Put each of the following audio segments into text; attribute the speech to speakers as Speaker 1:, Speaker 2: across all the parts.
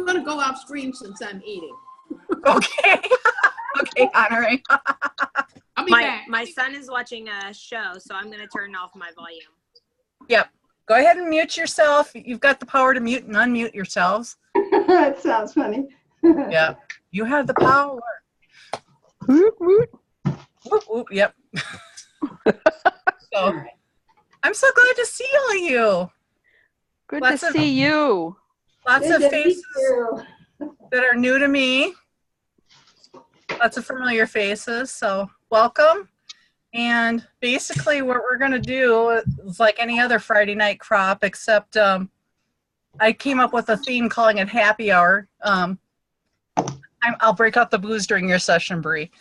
Speaker 1: going to go off screen since I'm eating.
Speaker 2: Okay. Okay, Honorary.
Speaker 1: I'll be back.
Speaker 3: My son is watching a show, so I'm going to turn off my volume.
Speaker 2: Yep. Go ahead and mute yourself. You've got the power to mute and unmute yourselves.
Speaker 4: That sounds funny.
Speaker 2: Yeah. You have the power.
Speaker 5: Woot, woot.
Speaker 2: Whoop, whoop, yep. So, I'm so glad to see all of you.
Speaker 5: Good to see you.
Speaker 2: Lots
Speaker 4: Good
Speaker 2: of
Speaker 4: to meet
Speaker 2: faces
Speaker 4: you.
Speaker 2: that are new to me. Lots of familiar faces. So, welcome. And basically what we're going to do is like any other Friday night crop, except I came up with a theme calling it happy hour. I'll break out the booze during your session, Bree.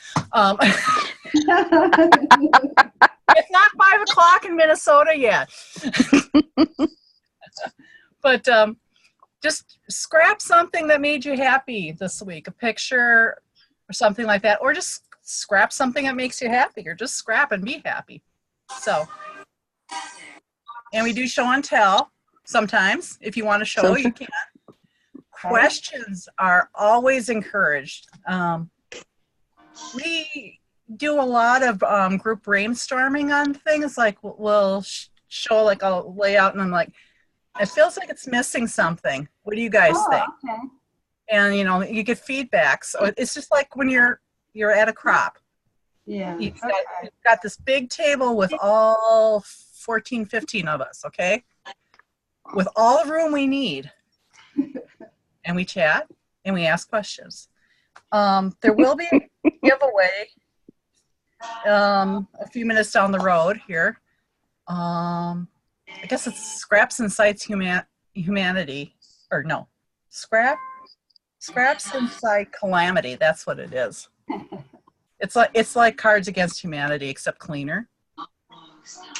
Speaker 2: It's not 5 o'clock in Minnesota yet. But just scrap something that made you happy this week, a picture or something like that, or just scrap something that makes you happy, or just scrap and be happy. So, and we do show and tell sometimes. If you want to show, you can. Questions are always encouraged. We do a lot of group brainstorming on things, like we'll show like a layout and I'm like, it feels like it's missing something. What do you guys think?
Speaker 4: Okay.
Speaker 2: And you get feedback. So it's just like when you're at a crop.
Speaker 4: Yeah.
Speaker 2: You've got this big table with all 14, 15 of us, okay? With all the room we need. And we chat and we ask questions. There will be a giveaway a few minutes down the road here. I guess it's Scraps Inside Humanity. Or no, Scraps Inside Calamity. That's what it is. It's like Cards Against Humanity, except cleaner.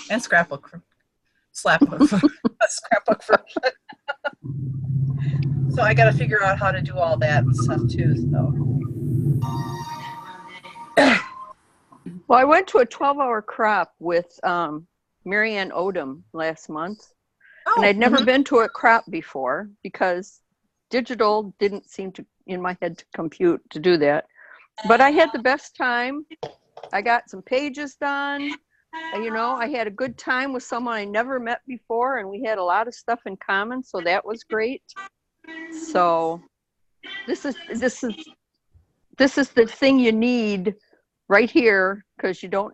Speaker 2: And scrapbook version. So I got to figure out how to do all that and stuff too. So.
Speaker 5: Well, I went to a 12-hour crop with Marianne Odom last month.
Speaker 2: Oh,
Speaker 5: and I'd never been to a crop before because digital didn't seem to, in my head, to compute to do that. But I had the best time. I got some pages done. I had a good time with someone I never met before, and we had a lot of stuff in common, so that was great. So this is the thing you need right here, because you don't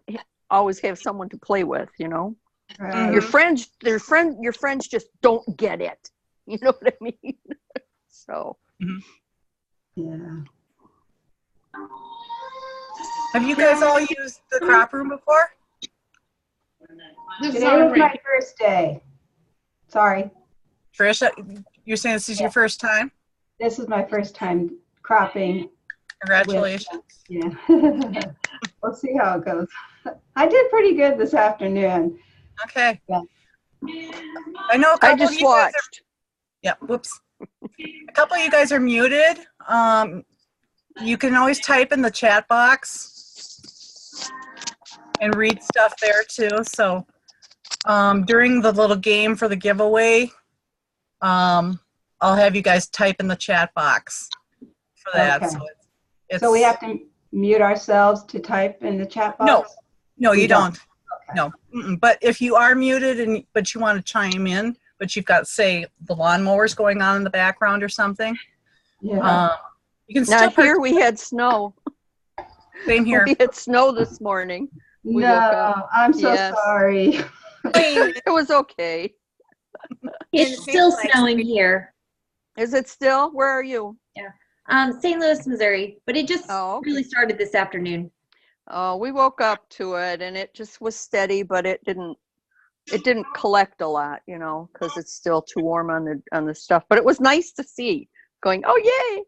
Speaker 5: always have someone to play with,
Speaker 4: Right.
Speaker 5: Your friends just don't get it. You know what I mean? So.
Speaker 4: Yeah.
Speaker 2: Have you guys all used the crop room before?
Speaker 4: Today was my first day. Sorry.
Speaker 2: Trish, you're saying this is your first time?
Speaker 4: This is my first time cropping.
Speaker 2: Congratulations.
Speaker 4: Yeah. We'll see how it goes. I did pretty good this afternoon.
Speaker 2: Okay.
Speaker 4: Yeah.
Speaker 2: I know a couple
Speaker 5: I just
Speaker 2: of you guys
Speaker 5: watched.
Speaker 2: whoops. A couple of you guys are muted. You can always type in the chat box and read stuff there too. So during the little game for the giveaway, I'll have you guys type in the chat box for that.
Speaker 4: Okay.
Speaker 2: So,
Speaker 4: So we have to mute ourselves to type in the chat box?
Speaker 2: No, you don't.
Speaker 4: Okay.
Speaker 2: No. But if you are muted but you want to chime in, but you've got, say, the lawnmowers going on in the background or something,
Speaker 4: Yeah.
Speaker 2: you can still
Speaker 5: Not here. We had snow.
Speaker 2: Same here.
Speaker 5: We had snow this morning. We woke
Speaker 4: No,
Speaker 5: up.
Speaker 4: I'm so
Speaker 5: Yes.
Speaker 4: sorry.
Speaker 5: It was okay.
Speaker 6: It's still snowing here.
Speaker 5: Is it still? Where are you?
Speaker 6: St. Louis, Missouri, but it just
Speaker 5: Okay.
Speaker 6: really started this afternoon.
Speaker 5: Oh, we woke up to it and it just was steady, but it didn't collect a lot, because it's still too warm on the stuff. But it was nice to see going, oh, yay.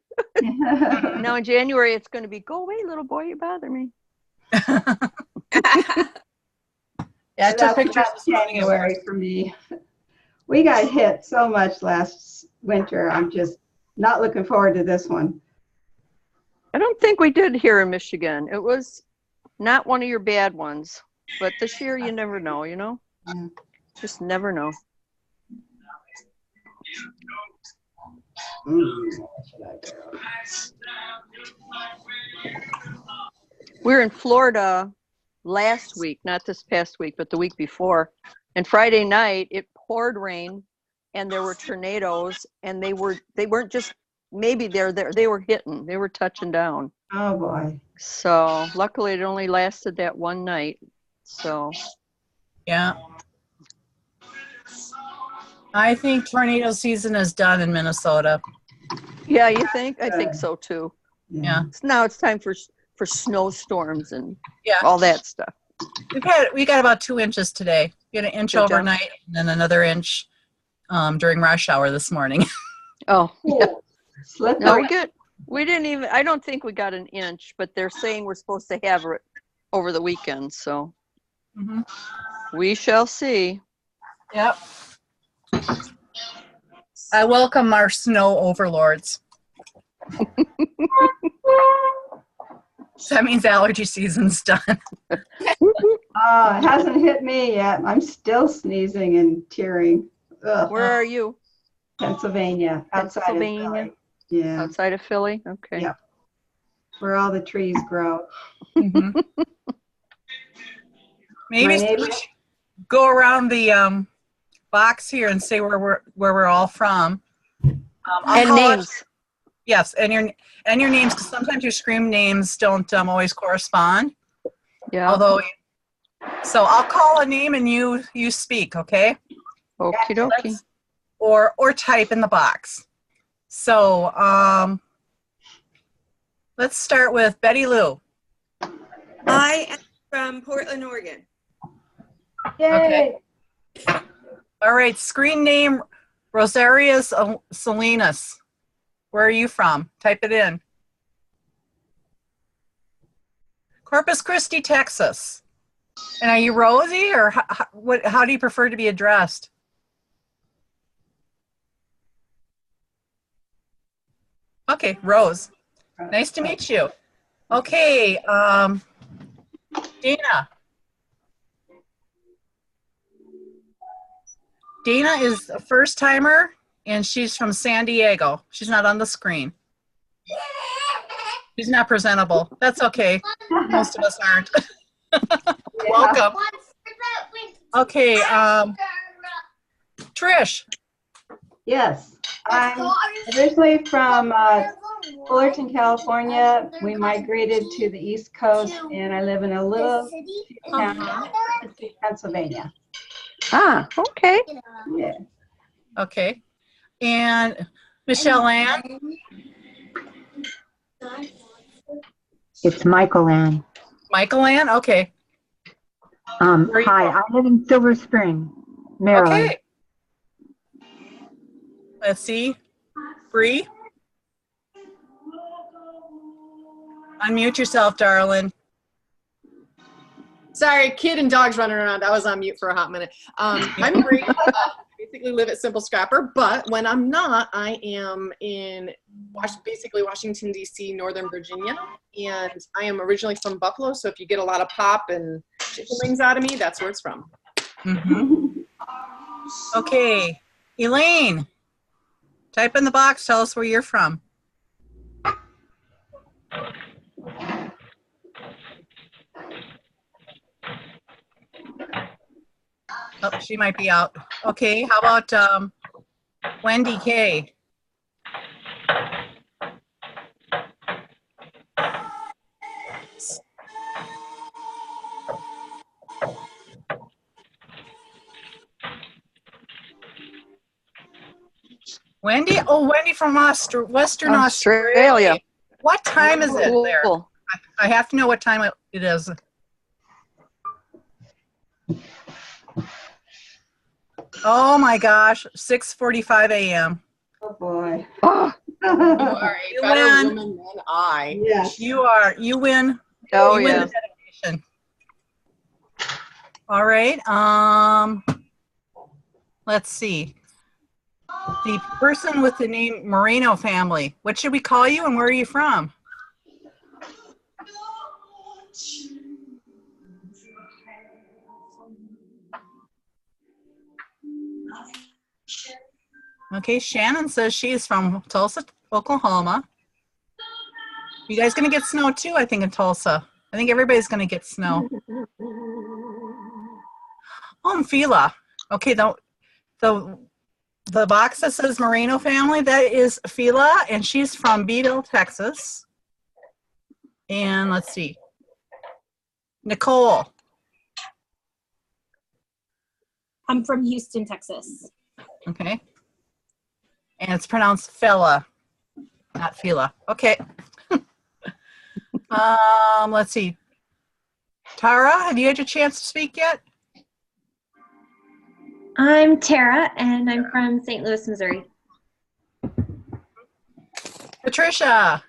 Speaker 5: Now in January, it's going to be, go away, little boy, you bother me.
Speaker 2: Yeah, I took
Speaker 4: That's
Speaker 2: pictures
Speaker 4: about
Speaker 2: this morning.
Speaker 4: January for me. We got hit so much last winter. I'm just not looking forward to this one.
Speaker 5: I don't think we did here in Michigan. It was not one of your bad ones. But this year, you never know,
Speaker 4: Yeah.
Speaker 5: Just never know.
Speaker 4: What should I do?
Speaker 5: We were in Florida last week, not this past week, but the week before. And Friday night, it poured rain, and there were tornadoes, and they weren't just maybe they're there. They were hitting. They were touching down.
Speaker 4: Oh boy.
Speaker 5: So luckily, it only lasted that one night. So
Speaker 2: Yeah. I think tornado season is done in Minnesota.
Speaker 5: yeah, you think? I think so too.
Speaker 2: Yeah.
Speaker 5: Now it's time for snowstorms and
Speaker 2: Yeah.
Speaker 5: all that stuff.
Speaker 2: We got about 2 inches today. We had an inch
Speaker 5: Good job.
Speaker 2: overnight and then another inch during rush hour this morning.
Speaker 5: Oh, yeah.
Speaker 4: Slip
Speaker 5: No,
Speaker 4: up.
Speaker 5: we didn't even, I don't think we got an inch, but they're saying we're supposed to have it over the weekend. So
Speaker 2: Mm-hmm.
Speaker 5: we shall see.
Speaker 2: Yep. I welcome our snow overlords. So that means allergy season's done.
Speaker 4: Oh, it hasn't hit me yet. I'm still sneezing and tearing. Ugh.
Speaker 5: Where are you?
Speaker 4: Pennsylvania, outside
Speaker 5: Pennsylvania?
Speaker 4: of Philly. Yeah,
Speaker 5: Outside of Philly? Okay.
Speaker 4: Yeah. where all the trees grow.
Speaker 2: Mhm. Maybe
Speaker 4: My
Speaker 2: we
Speaker 4: neighbor-
Speaker 2: should go around the box here and say where we're all from. I'll
Speaker 5: And
Speaker 2: call it-
Speaker 5: names.
Speaker 2: yes, and your names, because sometimes your Scream names don't always correspond.
Speaker 5: Yeah.
Speaker 2: Although, so I'll call a name and you speak, okay?
Speaker 5: Okie dokie.
Speaker 2: Let's- or type in the box. So let's start with Betty Lou.
Speaker 3: I am from Portland, Oregon.
Speaker 4: Yay!
Speaker 2: All right, screen name Rosaria Salinas. Where are you from? Type it in. Corpus Christi, Texas. And are you Rosie, or how do you prefer to be addressed? Okay, Rose. Nice to meet you. Okay, Dana. Dana is a first timer and she's from San Diego. She's not on the screen. She's not presentable. That's okay. Most of us aren't. Welcome. Okay, Trish.
Speaker 4: Yes, I'm originally from Fullerton, California. We migrated to the East Coast, and I live in a little town, Pennsylvania.
Speaker 5: Ah, okay.
Speaker 4: Yeah.
Speaker 2: Okay. And Michelle Ann.
Speaker 7: It's Michael Ann.
Speaker 2: Michael Ann. Okay. Where are you
Speaker 7: Hi,
Speaker 2: from?
Speaker 7: I live in Silver Spring, Maryland.
Speaker 2: Okay. Let's see. Bree. Unmute yourself, darling.
Speaker 8: Sorry, kid and dogs running around. I was on mute for a hot minute. I'm Bree. I basically live at Simple Scrapper, but when I'm not, I am in basically Washington, D.C., Northern Virginia, and I am originally from Buffalo, so if you get a lot of pop and chicken wings out of me, that's where it's from.
Speaker 2: Mhm. Okay. Elaine. Type in the box. Tell us where you're from. Oh, she might be out. Okay, how about Wendy K? Wendy? Oh, Wendy from Western Australia. What time is it there?
Speaker 5: Cool.
Speaker 2: I have to know what time it is. Oh my gosh, 6:45 a.m.
Speaker 4: Oh boy.
Speaker 5: Oh,
Speaker 8: You are a better
Speaker 2: Elaine.
Speaker 8: woman than I.
Speaker 4: Yes.
Speaker 2: You win.
Speaker 5: oh
Speaker 2: You win
Speaker 5: yeah.
Speaker 2: the dedication. All right. Let's see. The person with the name Moreno family. What should we call you and where are you from? Okay, Shannon says she is from Tulsa, Oklahoma. You guys gonna get snow too, I think, in Tulsa. I think everybody's gonna get snow. Oh, and Fila. Okay, the box that says Moreno family, that is Fila, and she's from Beeville, Texas. And let's see. Nicole.
Speaker 9: I'm from Houston, Texas.
Speaker 2: Okay. And it's pronounced Fela, not Fila. Okay. Let's see. Tara, have you had your chance to speak yet?
Speaker 6: I'm Tara, and I'm from St. Louis, Missouri.
Speaker 2: Patricia.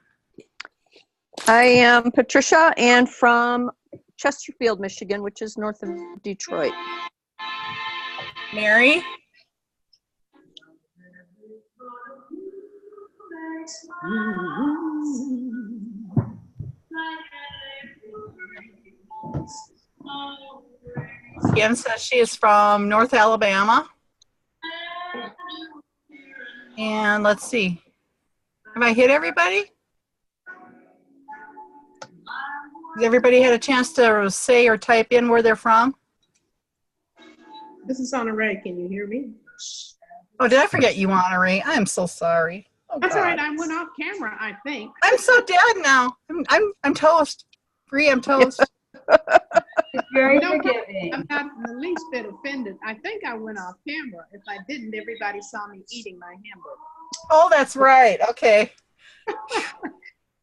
Speaker 5: I am Patricia and from Chesterfield, Michigan, which is north of Detroit.
Speaker 2: Mary. Kim says she is from North Alabama. And let's see. Have I hit everybody? Has everybody had a chance to say or type in where they're from?
Speaker 1: This is Honoré. Can you hear me?
Speaker 2: Oh, did I forget you, Honoré? I'm so sorry. Oh,
Speaker 1: That's all
Speaker 2: God.
Speaker 1: right. I went off camera, I think.
Speaker 2: I'm so dead now. I'm toast. Bree, I'm toast.
Speaker 4: It's very
Speaker 1: No,
Speaker 4: forgiving.
Speaker 1: I'm not in the least bit offended. I think I went off camera. If I didn't, everybody saw me eating my hamburger.
Speaker 2: Oh, that's right. Okay.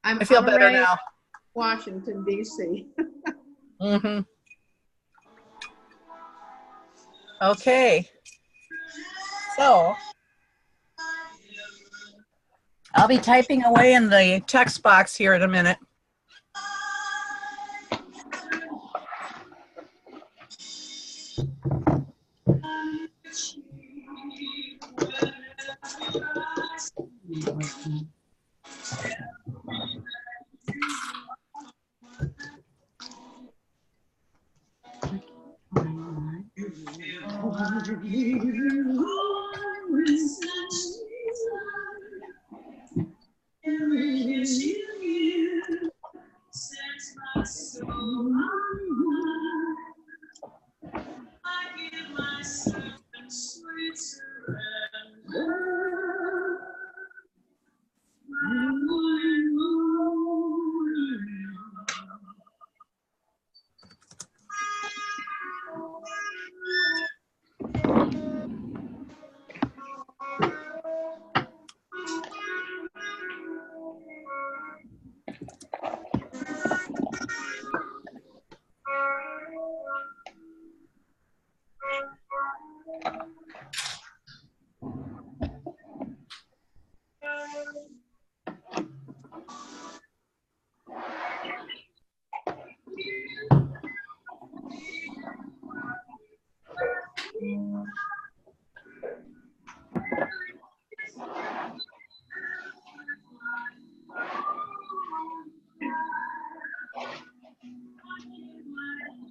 Speaker 1: I'm
Speaker 2: I feel better
Speaker 1: Honoré,
Speaker 2: now.
Speaker 1: Washington, D.C.
Speaker 2: Mm-hmm. Okay. So I'll be typing away in the text box here in a minute.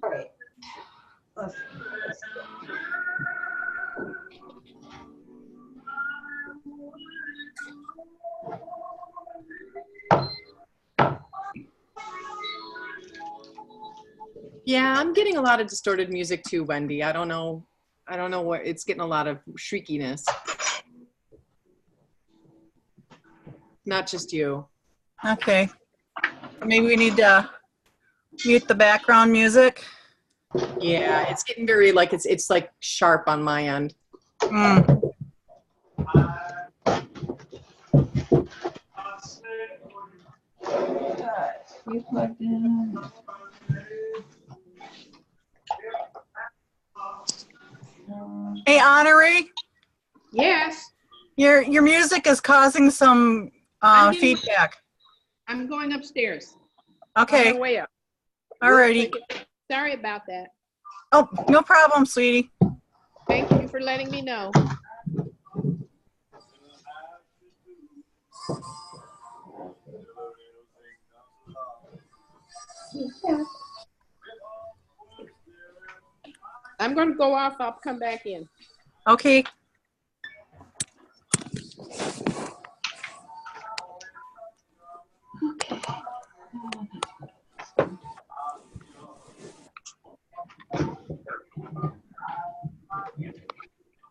Speaker 4: All right.
Speaker 8: Yeah, I'm getting a lot of distorted music too, Wendy. I don't know what it's getting a lot of shriekiness. Not just you.
Speaker 2: Okay. Maybe we need to mute the background music.
Speaker 8: Yeah, it's getting very like it's like sharp on my end.
Speaker 2: Mm.
Speaker 4: You plugged in.
Speaker 2: Hey, Honoré,
Speaker 1: Yes,
Speaker 2: your music is causing some
Speaker 1: I'm getting-
Speaker 2: feedback.
Speaker 1: I'm going upstairs. On
Speaker 2: Okay.
Speaker 1: my way up.
Speaker 2: Alrighty.
Speaker 1: Sorry about that.
Speaker 2: Oh, no problem, sweetie.
Speaker 1: Thank you for letting me know. I'm going to go off. I'll come back in.
Speaker 2: Okay.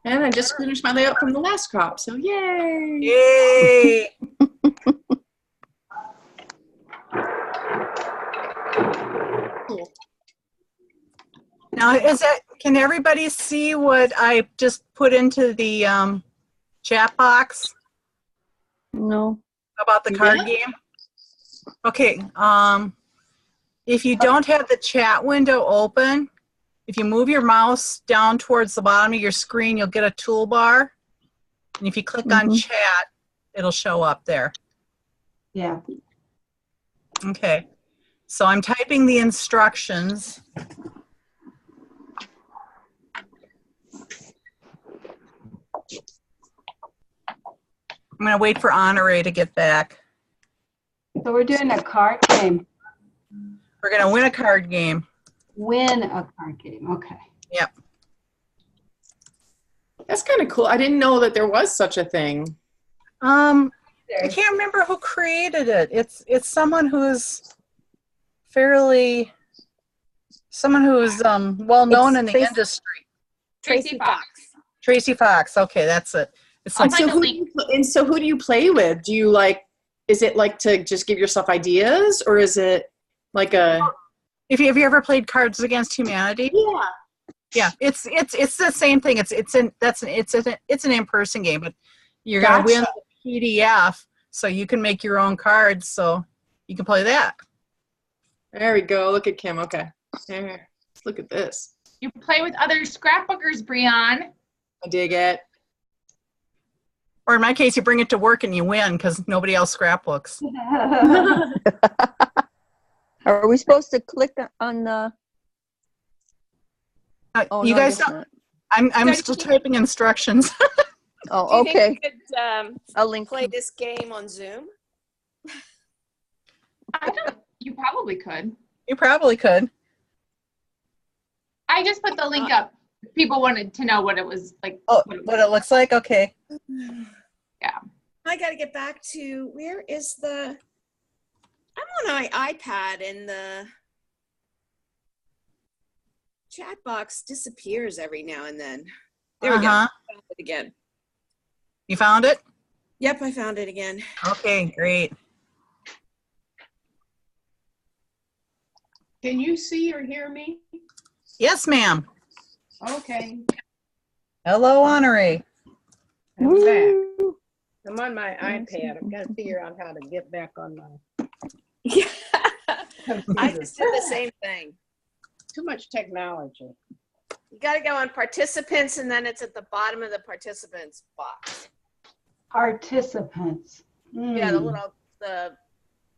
Speaker 8: And I just finished my layout from the last crop, so yay!
Speaker 2: Yay!
Speaker 8: Cool.
Speaker 2: Now, can everybody see what I just put into the chat box
Speaker 5: No.
Speaker 2: about the card
Speaker 8: Yeah.
Speaker 2: game? Okay, if you don't have the chat window open, if you move your mouse down towards the bottom of your screen, you'll get a toolbar. And if you click on chat, it'll show up there.
Speaker 4: Yeah.
Speaker 2: Okay, so I'm typing the instructions. I'm going to wait for Honore to get back.
Speaker 4: So we're doing a card game.
Speaker 2: We're going to win a card game.
Speaker 4: Win a card game. Okay.
Speaker 2: Yep.
Speaker 8: That's kind of cool. I didn't know that there was such a thing.
Speaker 2: I can't remember who created it. It's someone who's well known in the industry.
Speaker 9: Tracy Fox.
Speaker 2: Tracy Fox. Okay, that's it. It's like,
Speaker 8: So who do you play with? Do you is it like to just give yourself ideas, or is it like a?
Speaker 2: Have you ever played Cards Against Humanity?
Speaker 8: Yeah.
Speaker 2: Yeah, it's the same thing. It's an in-person game, but you're gonna win the PDF, so you can make your own cards, so you can play that.
Speaker 8: There we go. Look at Kim. Okay. There. Look at this.
Speaker 10: You play with other scrapbookers, Breon.
Speaker 8: I dig it.
Speaker 2: Or in my case, you bring it to work and you win because nobody else scrapbooks.
Speaker 5: Are we supposed to click on the? Oh,
Speaker 2: you
Speaker 5: no, I
Speaker 2: guys,
Speaker 5: guess not.
Speaker 2: I'm still typing instructions.
Speaker 5: Oh,
Speaker 3: Do you
Speaker 5: okay.
Speaker 3: think you could
Speaker 5: A link.
Speaker 3: play this game on Zoom?
Speaker 10: You probably could.
Speaker 2: You probably could.
Speaker 10: I just put the link up. People wanted to know what it was like.
Speaker 2: Oh, what it looks like? Okay.
Speaker 10: Yeah.
Speaker 3: I got to get back to where is the? I'm on my iPad and the chat box disappears every now and then. There we go. I found it again.
Speaker 2: You found it?
Speaker 3: Yep, I found it again.
Speaker 2: Okay, great.
Speaker 1: Can you see or hear me?
Speaker 2: Yes, ma'am.
Speaker 1: Okay.
Speaker 2: Hello, Honore.
Speaker 11: I'm back. I'm on my iPad. I've got to figure out how to get back on my
Speaker 3: Yeah. I just did the same thing.
Speaker 11: Too much technology.
Speaker 3: You got to go on participants, and then it's at the bottom of the participants box.
Speaker 4: Participants.
Speaker 3: Yeah, the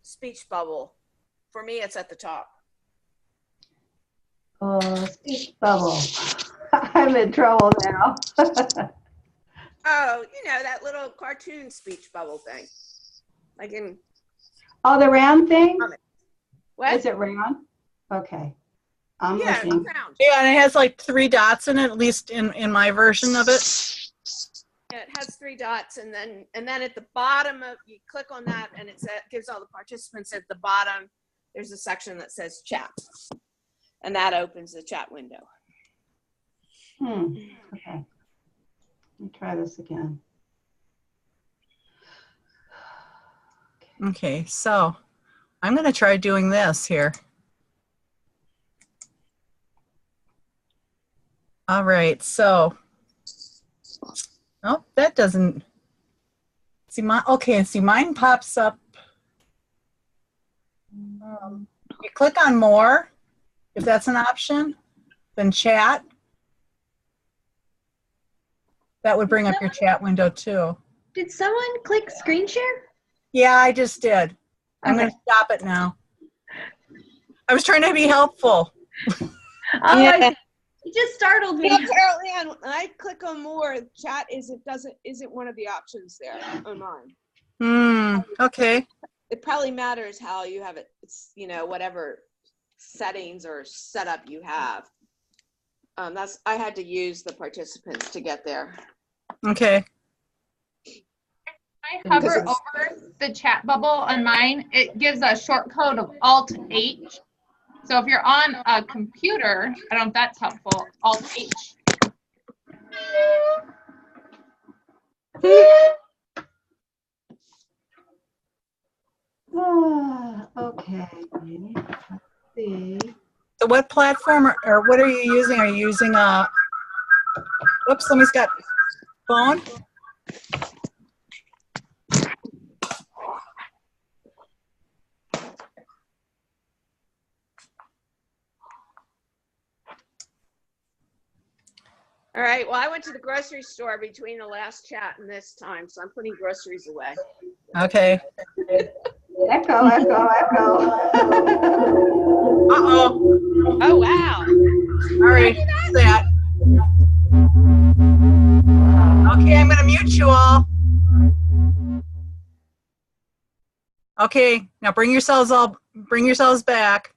Speaker 3: speech bubble. For me, it's at the top.
Speaker 4: Oh, speech bubble. I'm in trouble now.
Speaker 3: Oh, that little cartoon speech bubble thing.
Speaker 4: Oh, the round thing?
Speaker 3: What?
Speaker 4: Is it round? Okay. I'm
Speaker 3: Yeah, it's
Speaker 4: looking.
Speaker 3: round.
Speaker 2: Yeah, and it has like 3 dots in it, at least in my version of it.
Speaker 3: Yeah, it has 3 dots, and then at the bottom you click on that, and it gives all the participants at the bottom. There's a section that says chat, and that opens the chat window.
Speaker 4: Okay. Let me try this again.
Speaker 2: Okay, so I'm going to try doing this here. All right, so, oh, that doesn't, see mine pops up. You click on more, if that's an option, then chat. That would bring up your chat window too.
Speaker 6: Did someone click screen share?
Speaker 2: Yeah, I just did. I'm going to stop it now. I was trying to be helpful.
Speaker 6: Oh, it just startled me.
Speaker 3: Yeah, Carole, when I click on more, chat isn't one of the options there on mine.
Speaker 2: Okay.
Speaker 3: It probably matters how you have it. It's whatever settings or setup you have. I had to use the participants to get there.
Speaker 2: Okay.
Speaker 10: I I hover over the chat bubble on mine, it gives a short code of Alt-H. So if you're on a computer, I don't know if that's helpful, Alt-H.
Speaker 4: Okay. Let's see.
Speaker 2: So what platform or what are you using? Are you using whoops, somebody's got phone?
Speaker 3: All right. Well, I went to the grocery store between the last chat and this time, so I'm putting groceries away.
Speaker 2: Okay.
Speaker 4: Echo, echo, echo.
Speaker 2: Uh-oh.
Speaker 3: Oh, wow.
Speaker 2: All right. That. Okay, I'm going to mute you all. Okay, now bring yourselves back.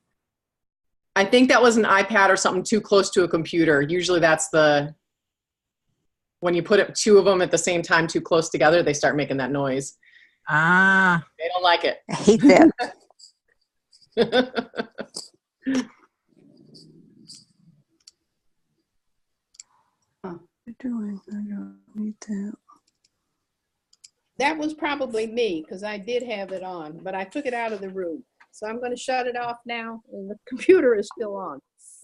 Speaker 8: I think that was an iPad or something too close to a computer. Usually that's when you put two of them at the same time too close together, they start making that noise.
Speaker 2: Ah.
Speaker 8: They don't like it.
Speaker 5: I hate that. Doing? I don't need that.
Speaker 11: That was probably me because I did have it on, but I took it out of the room. So I'm going to shut it off now, and the computer is still on.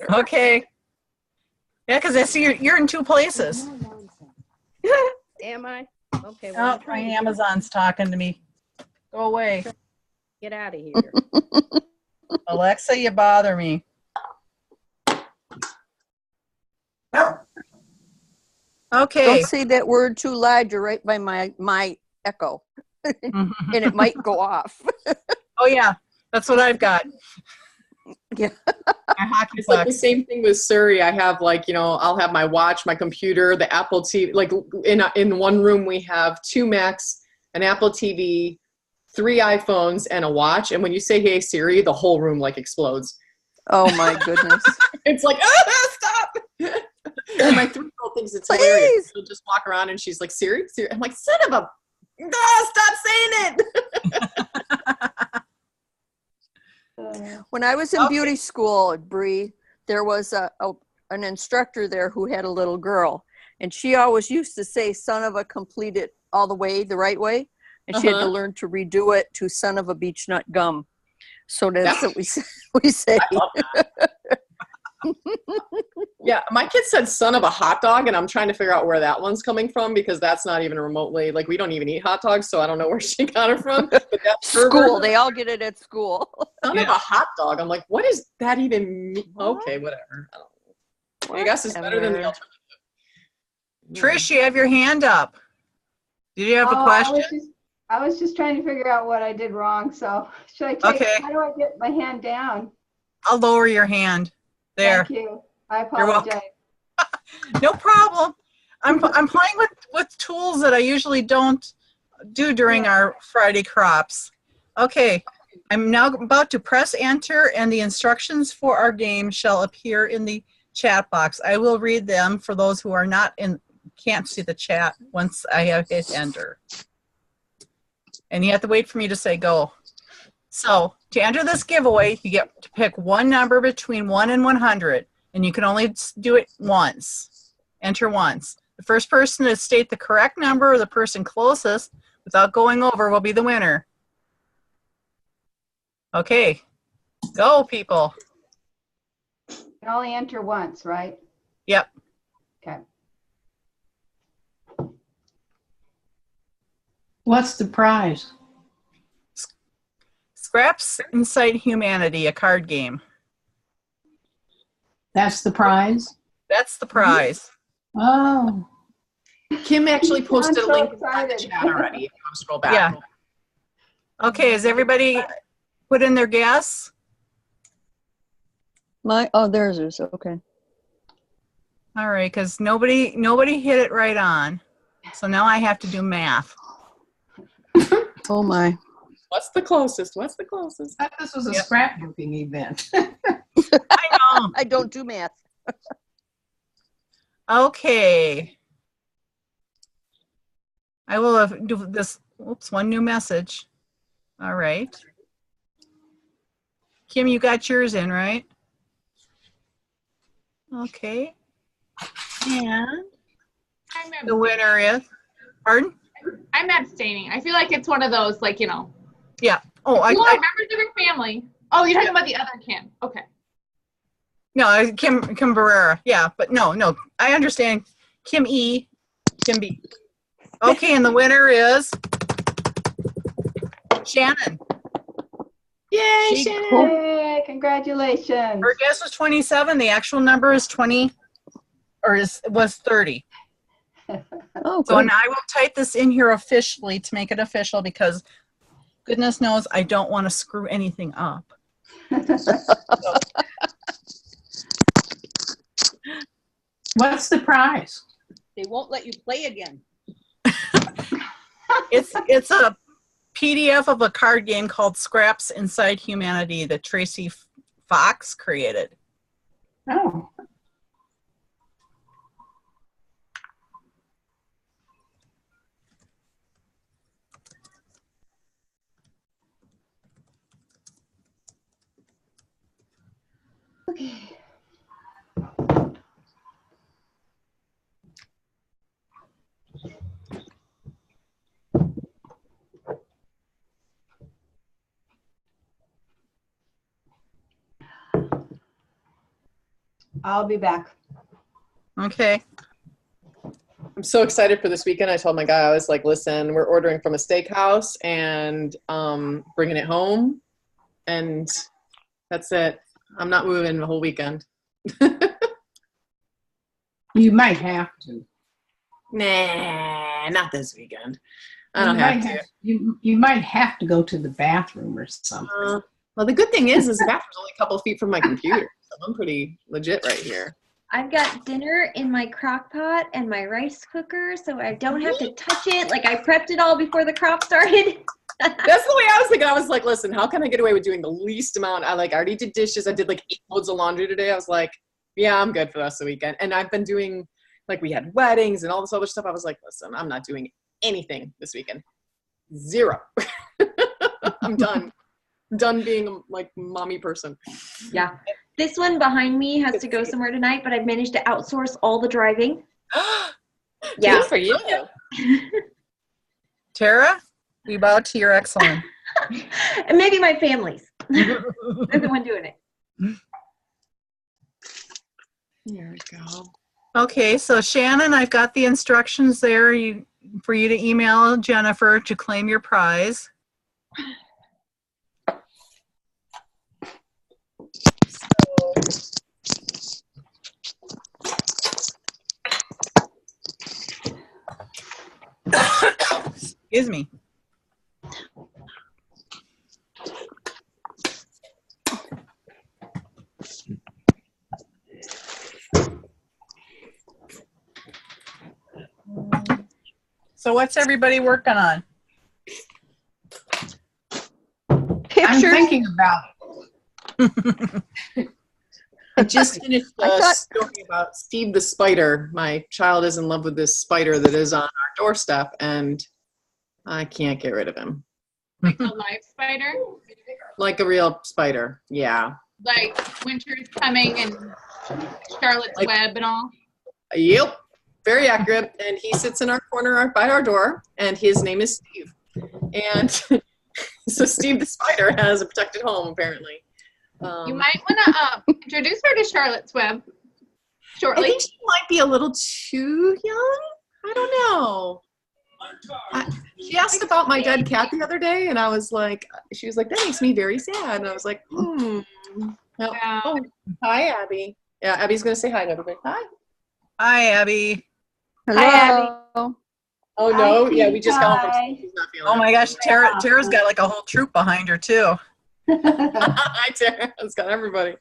Speaker 2: Okay. Yeah, because I see you're in two places.
Speaker 11: Am I? Okay. Well,
Speaker 2: Oh, my Amazon's talking to me. Go away.
Speaker 11: get out of here.
Speaker 2: Alexa, you bother me. Okay.
Speaker 5: Don't say that word too loud. You're right by my echo, and it might go off.
Speaker 2: Oh yeah, that's what I've got.
Speaker 5: Yeah.
Speaker 8: It's like the same thing with Surrey. I have I'll have my watch, my computer, the Apple TV. Like in one room we have 2 Macs, an Apple TV, 3 iPhones, and a watch. And when you say "Hey Siri," the whole room like explodes.
Speaker 5: Oh my goodness.
Speaker 8: It's like, stop. And my 3-year-old thinks it's hilarious. She'll just walk around and she's like, Siri, Siri. I'm like, son of a, stop saying it.
Speaker 5: When I was in beauty school at Bree, there was an instructor there who had a little girl, and she always used to say "son of a" complete it all the way, the right way, and she had to learn to redo it to "son of a beech nut gum." So that's what we say.
Speaker 8: I love that. Yeah, my kid said "son of a hot dog," and I'm trying to figure out where that one's coming from because that's not even remotely, like, we don't even eat hot dogs, so I don't know where she got it from. But that's
Speaker 5: school. They all get it at school.
Speaker 8: Son of a hot dog. I'm like, what does that even mean? Okay, whatever. I don't know. I guess it's better than the alternative.
Speaker 2: Trish, you have your hand up. Did you have a question?
Speaker 4: I was just trying to figure out what I did wrong. So should I take?
Speaker 2: Okay.
Speaker 4: How do I get my hand down?
Speaker 2: I'll lower your hand. There.
Speaker 4: Thank you. I
Speaker 2: You're welcome.
Speaker 4: apologize.
Speaker 2: No problem. I'm playing with tools that I usually don't do during our Friday crops. Okay, I'm now about to press enter, and the instructions for our game shall appear in the chat box. I will read them for those who are can't see the chat once I have hit enter. And you have to wait for me to say go. So to enter this giveaway, you get to pick one number between 1 and 100, and you can only do it once. Enter once. The first person to state the correct number or the person closest without going over will be the winner. Okay, go people.
Speaker 4: You can only enter once, right?
Speaker 2: Yep.
Speaker 4: Okay.
Speaker 12: What's the prize?
Speaker 2: Scraps Inside Humanity, a card game.
Speaker 12: That's the prize?
Speaker 2: That's the prize.
Speaker 12: Oh.
Speaker 8: Kim actually posted
Speaker 4: I'm
Speaker 8: a
Speaker 4: so
Speaker 8: link in
Speaker 4: excited.
Speaker 8: the chat already. If you want to scroll back.
Speaker 2: Yeah. Okay, has everybody put in their guess?
Speaker 5: Theirs is okay.
Speaker 2: All right, because nobody hit it right on. So now I have to do math.
Speaker 5: Oh my.
Speaker 8: What's the closest? What's the closest?
Speaker 12: I thought this was a scrapbooking event.
Speaker 2: I know.
Speaker 5: I don't do math.
Speaker 2: Okay. I will do this oops, one new message. All right. Kim, you got yours in, right? Okay. And the winner is, pardon?
Speaker 10: I'm abstaining. I feel like it's one of those, like, you know.
Speaker 2: Yeah. Oh,
Speaker 10: you are members of your family. Oh, you're talking about the other Kim. Okay.
Speaker 2: No, Kim Barrera. Yeah, but no. I understand. Kim E, Kim B. Okay, and the winner is Shannon.
Speaker 4: Yay, Shannon! Yay, congratulations.
Speaker 2: Her guess was 27. The actual number is 20, or was 30.
Speaker 5: Oh,
Speaker 2: so,
Speaker 5: good.
Speaker 2: and I will type this in here officially to make it official because goodness knows I don't want to screw anything up.
Speaker 12: What's the prize?
Speaker 13: They won't let you play again.
Speaker 2: It's a PDF of a card game called Scraps Inside Humanity that Tracy Fox created.
Speaker 12: Oh.
Speaker 4: Okay. I'll be back.
Speaker 2: Okay.
Speaker 8: I'm so excited for this weekend. I told my guy, I was like, listen, we're ordering from a steakhouse and bringing it home. And that's it. I'm not moving the whole weekend.
Speaker 12: You might have to.
Speaker 8: Nah, not this weekend. I don't have to.
Speaker 12: You might have to go to the bathroom or something.
Speaker 8: Well, the good thing is the bathroom's only a couple of feet from my computer. So I'm pretty legit right here.
Speaker 6: I've got dinner in my crock pot and my rice cooker, so I don't have to touch it. Like, I prepped it all before the crop started.
Speaker 8: That's the way I was thinking. I was like, listen, how can I get away with doing the least amount? I already did dishes. I did like 8 loads of laundry today. I was like, yeah, I'm good for the rest of the weekend. And I've been doing, like, we had weddings and all this other stuff. I was like, listen, I'm not doing anything this weekend. 0. I'm done. I'm done being a, like, mommy person.
Speaker 6: Yeah. This one behind me has to go somewhere tonight, but I've managed to outsource all the driving.
Speaker 8: Yeah. Good for you.
Speaker 2: Tara, we bow to your excellence.
Speaker 6: And maybe my family's. They're the one doing it.
Speaker 8: There we go.
Speaker 2: Okay, so Shannon, I've got the instructions there for you to email Jennifer to claim your prize. Excuse me. So what's everybody working on?
Speaker 12: Pictures. I'm thinking about it.
Speaker 8: I just finished a story about Steve the spider. My child is in love with this spider that is on our doorstep, and I can't get rid of him.
Speaker 10: Like a live spider?
Speaker 8: Like a real spider, yeah.
Speaker 10: Like winter's coming and Charlotte's Web and all?
Speaker 8: Yep, very accurate. And he sits in our corner by our door, and his name is Steve. And so Steve the spider has a protected home, apparently.
Speaker 10: You might want to introduce her to Charlotte's Web shortly.
Speaker 8: I think she might be a little too young. I don't know. She asked about my dead cat the other day, and I was like, she was like, that makes me very sad. And I was like, Oh, hi, Abby. Yeah, Abby's going to say hi to everybody. Hi.
Speaker 2: Hi, Abby.
Speaker 5: Hello.
Speaker 6: Hi, Abby.
Speaker 8: Oh, no. Yeah, we just got home from she's not feeling
Speaker 2: Oh, my gosh. Tara's got like a whole troop behind her, too.
Speaker 8: Hi, Tara. It's got everybody.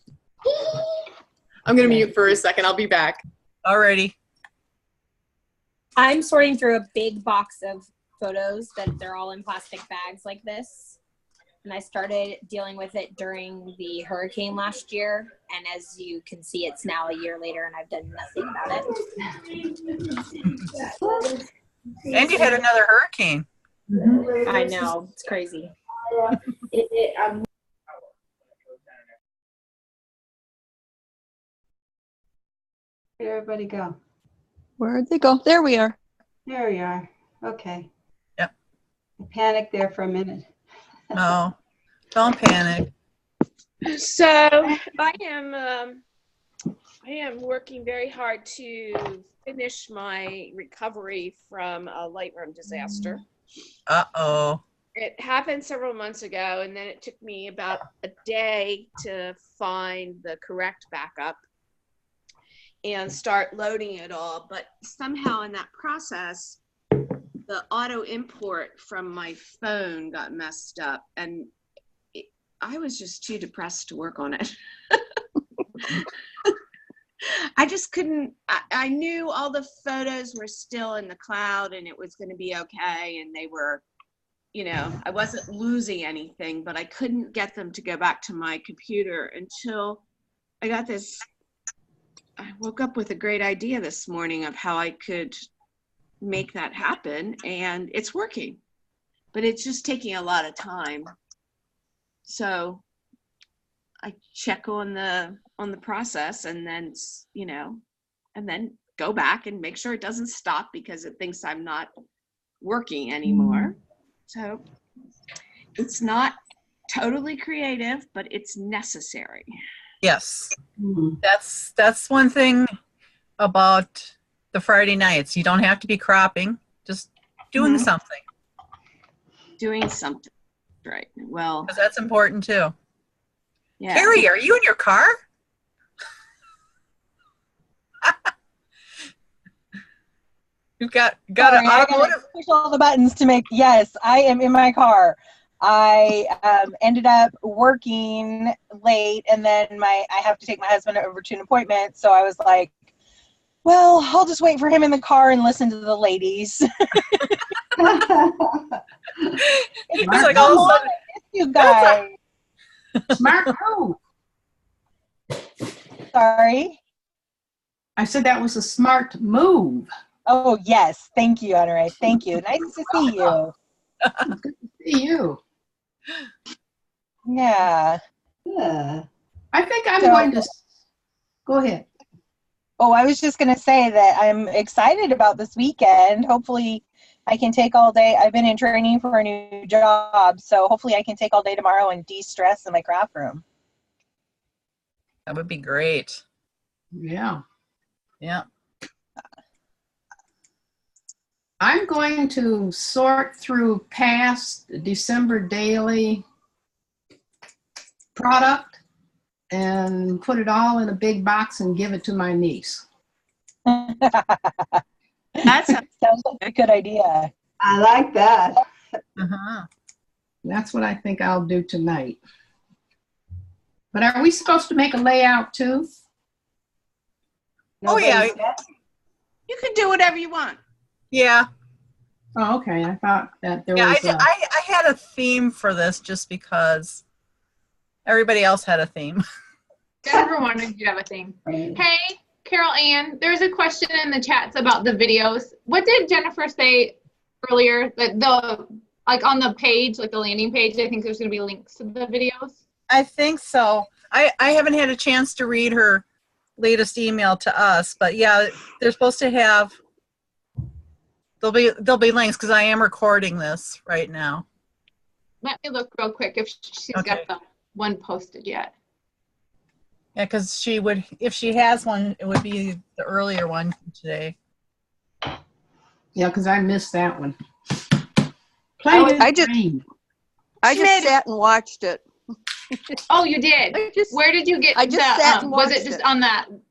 Speaker 8: I'm going to mute for a second. I'll be back.
Speaker 2: Alrighty.
Speaker 9: I'm sorting through a big box of photos that they're all in plastic bags like this. And I started dealing with it during the hurricane last year. And as you can see, it's now a year later and I've done nothing about it.
Speaker 2: And you had another hurricane.
Speaker 9: I know, it's crazy.
Speaker 4: Where'd everybody go?
Speaker 5: Where'd they go? There we are.
Speaker 4: There we are. Okay.
Speaker 2: Yep.
Speaker 4: I panicked there for a minute.
Speaker 2: No, don't panic.
Speaker 3: So I am working very hard to finish my recovery from a Lightroom disaster.
Speaker 2: Uh-oh.
Speaker 3: It happened several months ago, and then it took me about a day to find the correct backup and start loading it all. But somehow in that process, the auto import from my phone got messed up, and I was just too depressed to work on it. I just couldn't. I knew all the photos were still in the cloud and it was going to be okay, and they were, you know, I wasn't losing anything, but I couldn't get them to go back to my computer until I got this. I woke up with a great idea this morning of how I could make that happen, and it's working, but it's just taking a lot of time. So I check on the process, and then, you know, and then go back and make sure it doesn't stop because it thinks I'm not working anymore. So it's not totally creative, but it's necessary.
Speaker 2: Yes. That's one thing about the Friday nights. You don't have to be cropping, just doing something.
Speaker 3: Doing something, right. Well,
Speaker 2: because that's important too.
Speaker 3: Yeah.
Speaker 2: Carrie, are you in your car? You've got
Speaker 14: Sorry,
Speaker 2: an
Speaker 14: I gotta
Speaker 2: automotive.
Speaker 14: push all the buttons to make. Yes, I am in my car. I ended up working late, and then I have to take my husband over to an appointment. So I was like, well, I'll just wait for him in the car and listen to the ladies.
Speaker 2: It's like all of a sudden,
Speaker 14: you guys.
Speaker 12: Smart move.
Speaker 14: Sorry?
Speaker 12: I said that was a smart move.
Speaker 14: Oh, yes. Thank you, Honoré. Thank you. Nice to see you.
Speaker 12: Good to see you.
Speaker 14: Yeah.
Speaker 4: Yeah.
Speaker 12: I think I'm going to go ahead.
Speaker 14: Oh, I was just going to say that I'm excited about this weekend. Hopefully I can take all day. I've been in training for a new job, so hopefully I can take all day tomorrow and de-stress in my craft room.
Speaker 2: that would be great.
Speaker 12: Yeah.
Speaker 2: Yeah.
Speaker 12: I'm going to sort through past December daily product and put it all in a big box and give it to my niece.
Speaker 3: That
Speaker 14: sounds like a good idea.
Speaker 4: I like that.
Speaker 12: That's what I think I'll do tonight. But are we supposed to make a layout too?
Speaker 2: Oh, yeah.
Speaker 3: You can do whatever you want.
Speaker 2: Yeah.
Speaker 12: Oh, okay. I thought that there
Speaker 2: Yeah,
Speaker 12: was
Speaker 2: I had a theme for this just because everybody else had a theme.
Speaker 10: Jennifer wanted you to have a theme. Hey, Carol Ann, there's a question in the chats about the videos. What did Jennifer say earlier? That like on the page, like the landing page, I think there's going to be links to the videos.
Speaker 2: I think so. I haven't had a chance to read her latest email to us, but yeah, they're supposed to have. There'll be links because I am recording this right now.
Speaker 10: Let me look real quick if she's got the one posted yet.
Speaker 2: Yeah, because she would, if she has one, it would be the earlier one today.
Speaker 12: yeah, because I missed that one.
Speaker 5: I just sat and watched it.
Speaker 10: Oh, you did? Where did you get
Speaker 5: I just sat and
Speaker 10: was it
Speaker 5: watched
Speaker 10: just
Speaker 5: it.
Speaker 10: on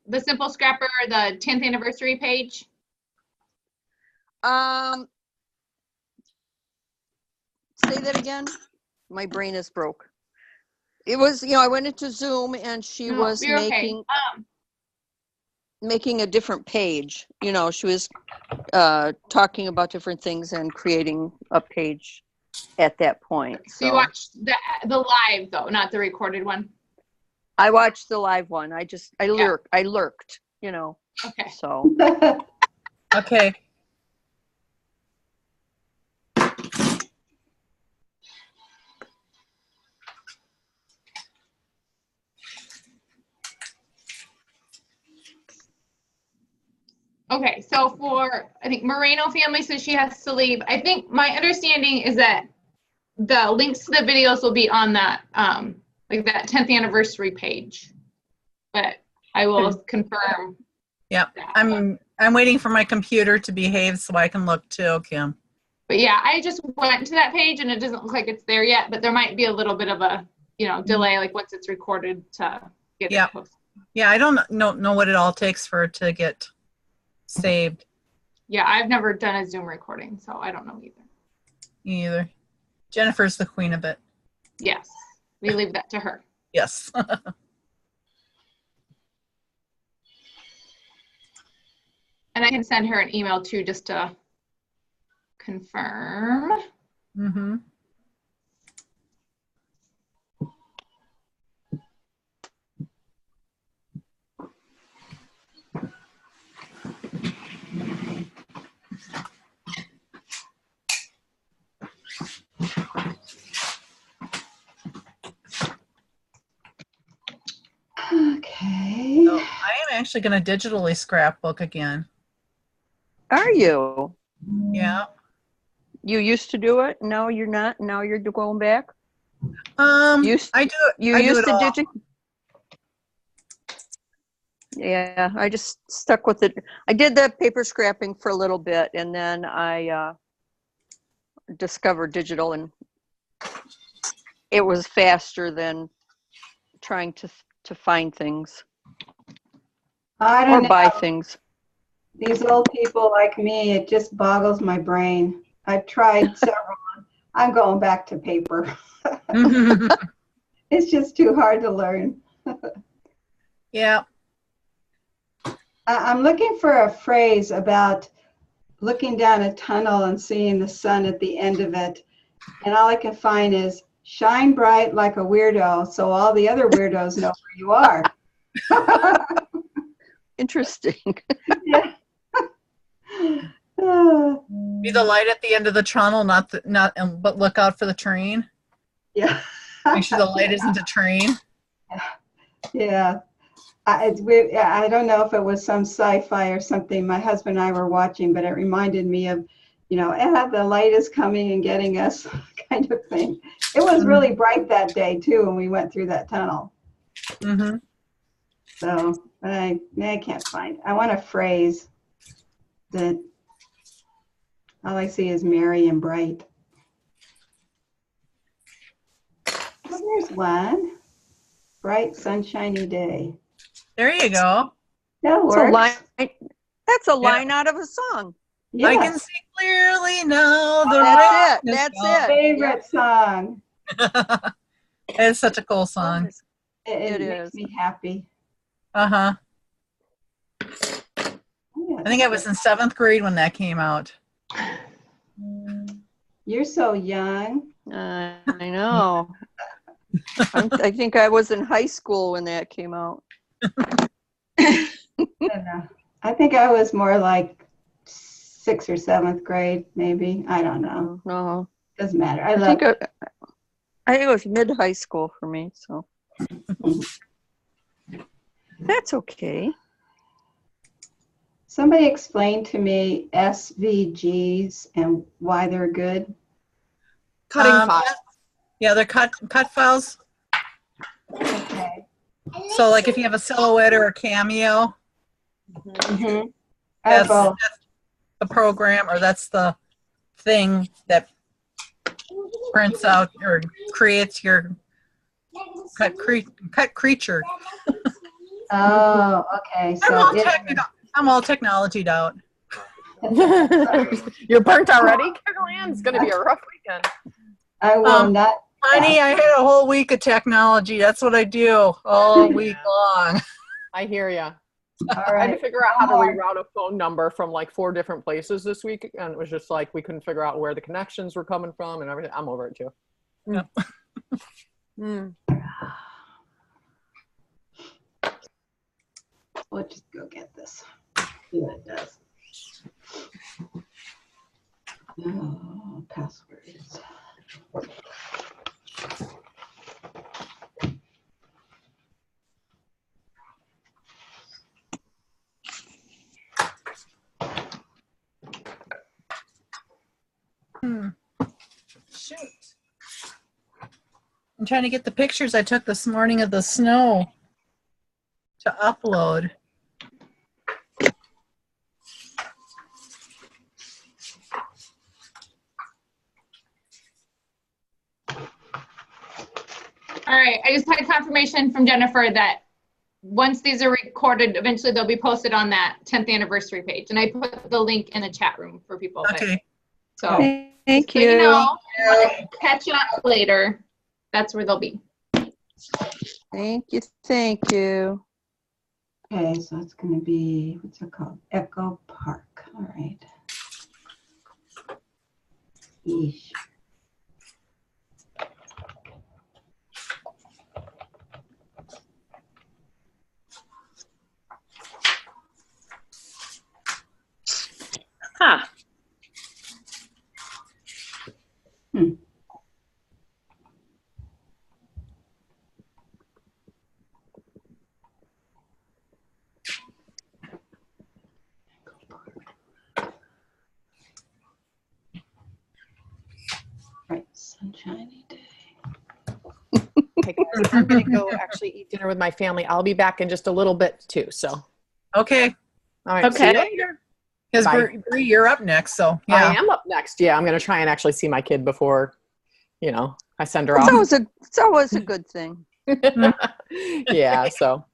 Speaker 10: the Simple Scrapper, the 10th anniversary page?
Speaker 5: Say that again. My brain is broke. It was, I went into Zoom and she was
Speaker 10: you're okay.
Speaker 5: making a different page. She was talking about different things and creating a page at that point.
Speaker 10: So you watched the live though, not the recorded one?
Speaker 5: I watched the live one. I lurked,
Speaker 10: Okay.
Speaker 5: So.
Speaker 2: Okay.
Speaker 10: Okay, so for, I think Moreno family says she has to leave. I think my understanding is that the links to the videos will be on that, like that 10th anniversary page. But I will confirm.
Speaker 2: Yep. I'm waiting for my computer to behave so I can look too, Kim.
Speaker 10: But yeah, I just went to that page and it doesn't look like it's there yet, but there might be a little bit of a, delay, like once it's recorded to get it posted.
Speaker 2: Yeah, I don't know what it all takes for it to get saved.
Speaker 10: Yeah, I've never done a Zoom recording, so I don't know either.
Speaker 2: Me either. Jennifer's the queen of it.
Speaker 10: Yes, we leave that to her.
Speaker 2: Yes.
Speaker 10: And I can send her an email too, just to confirm.
Speaker 2: Mm-hmm.
Speaker 4: Okay.
Speaker 2: So I am actually going to digitally scrapbook again.
Speaker 5: Are you?
Speaker 2: Yeah.
Speaker 5: You used to do it. Now you're not. Now you're going back.
Speaker 2: I do it.
Speaker 5: You
Speaker 2: I
Speaker 5: used
Speaker 2: do it
Speaker 5: to
Speaker 2: all.
Speaker 5: Yeah, I just stuck with it. I did the paper scrapping for a little bit, and then I discovered digital, and it was faster than trying to find things
Speaker 4: I
Speaker 5: or
Speaker 4: don't know.
Speaker 5: buy things.
Speaker 4: These old people like me, it just boggles my brain. I've tried several. I'm going back to paper. It's just too hard to learn.
Speaker 2: Yeah.
Speaker 4: I'm looking for a phrase about looking down a tunnel and seeing the sun at the end of it. And all I can find is shine bright like a weirdo so all the other weirdos know where you are.
Speaker 5: Interesting.
Speaker 4: Yeah.
Speaker 2: Be the light at the end of the tunnel, but look out for the train.
Speaker 4: Yeah.
Speaker 2: Make sure the light isn't a train.
Speaker 4: Yeah. It's weird. I don't know if it was some sci-fi or something my husband and I were watching, but it reminded me of, the light is coming and getting us kind of thing. It was really bright that day too when we went through that tunnel.
Speaker 2: Mm-hmm.
Speaker 4: So I can't find. I want a phrase that all I see is merry and bright. Oh, there's one. Bright, sunshiny day.
Speaker 2: There you go.
Speaker 4: That works.
Speaker 5: That's a line out of a song.
Speaker 4: Yes.
Speaker 2: I can see clearly now.
Speaker 5: That's
Speaker 4: it. Favorite song.
Speaker 2: It's such a cool song.
Speaker 4: It makes me happy.
Speaker 2: Uh-huh.
Speaker 4: Yeah.
Speaker 2: I think I was in 7th grade when that came out.
Speaker 4: You're so young.
Speaker 5: I know. I think I was in high school when that came out.
Speaker 4: I think I was more like 6th or 7th grade, maybe. I don't know.
Speaker 5: No.
Speaker 4: Doesn't matter.
Speaker 5: I think it was mid-high school for me, so. That's okay.
Speaker 4: Somebody explain to me SVGs and why they're good.
Speaker 8: Cutting files.
Speaker 2: Yeah, they're cut files.
Speaker 4: Okay.
Speaker 2: So like if you have a silhouette or a cameo,
Speaker 4: Mm-hmm.
Speaker 2: that's the program, or that's the thing that prints out or creates your cut creature.
Speaker 4: Oh, okay. So
Speaker 2: I'm all technologied out.
Speaker 8: You're burnt already, Carole? It's going to be a rough weekend.
Speaker 4: I will not.
Speaker 2: Honey, I had a whole week of technology. That's what I do all week long.
Speaker 8: I hear ya.
Speaker 4: All
Speaker 8: I
Speaker 4: right.
Speaker 8: had to figure out how to reroute a phone number from like 4 different places this week, and it was just like we couldn't figure out where the connections were coming from and everything. I'm over it too.
Speaker 2: Yep.
Speaker 4: We'll just go get this. See what it does. Oh, passwords.
Speaker 2: Shoot. I'm trying to get the pictures I took this morning of the snow to upload.
Speaker 10: All right, I just had confirmation from Jennifer that once these are recorded, eventually they'll be posted on that 10th anniversary page. And I put the link in the chat room for people.
Speaker 2: Okay.
Speaker 10: So
Speaker 5: Thank
Speaker 10: so
Speaker 5: you.
Speaker 10: you know, catch up later. That's where they'll be.
Speaker 5: Thank you. Thank you.
Speaker 4: Okay, so it's going to be, what's it called? Echo Park. All right. Yeesh.
Speaker 13: Huh.
Speaker 4: Right, sunshiny day.
Speaker 8: Okay, guys, I'm gonna go actually eat dinner with my family. I'll be back in just a little bit too. So.
Speaker 2: Okay.
Speaker 8: All right. See you later.
Speaker 2: Because
Speaker 8: Bye.
Speaker 2: Bree, you're up next, so yeah.
Speaker 8: I am up next. Yeah, I'm gonna try and actually see my kid before, I send her
Speaker 5: It's
Speaker 8: off.
Speaker 5: always a good thing.
Speaker 8: Yeah. So,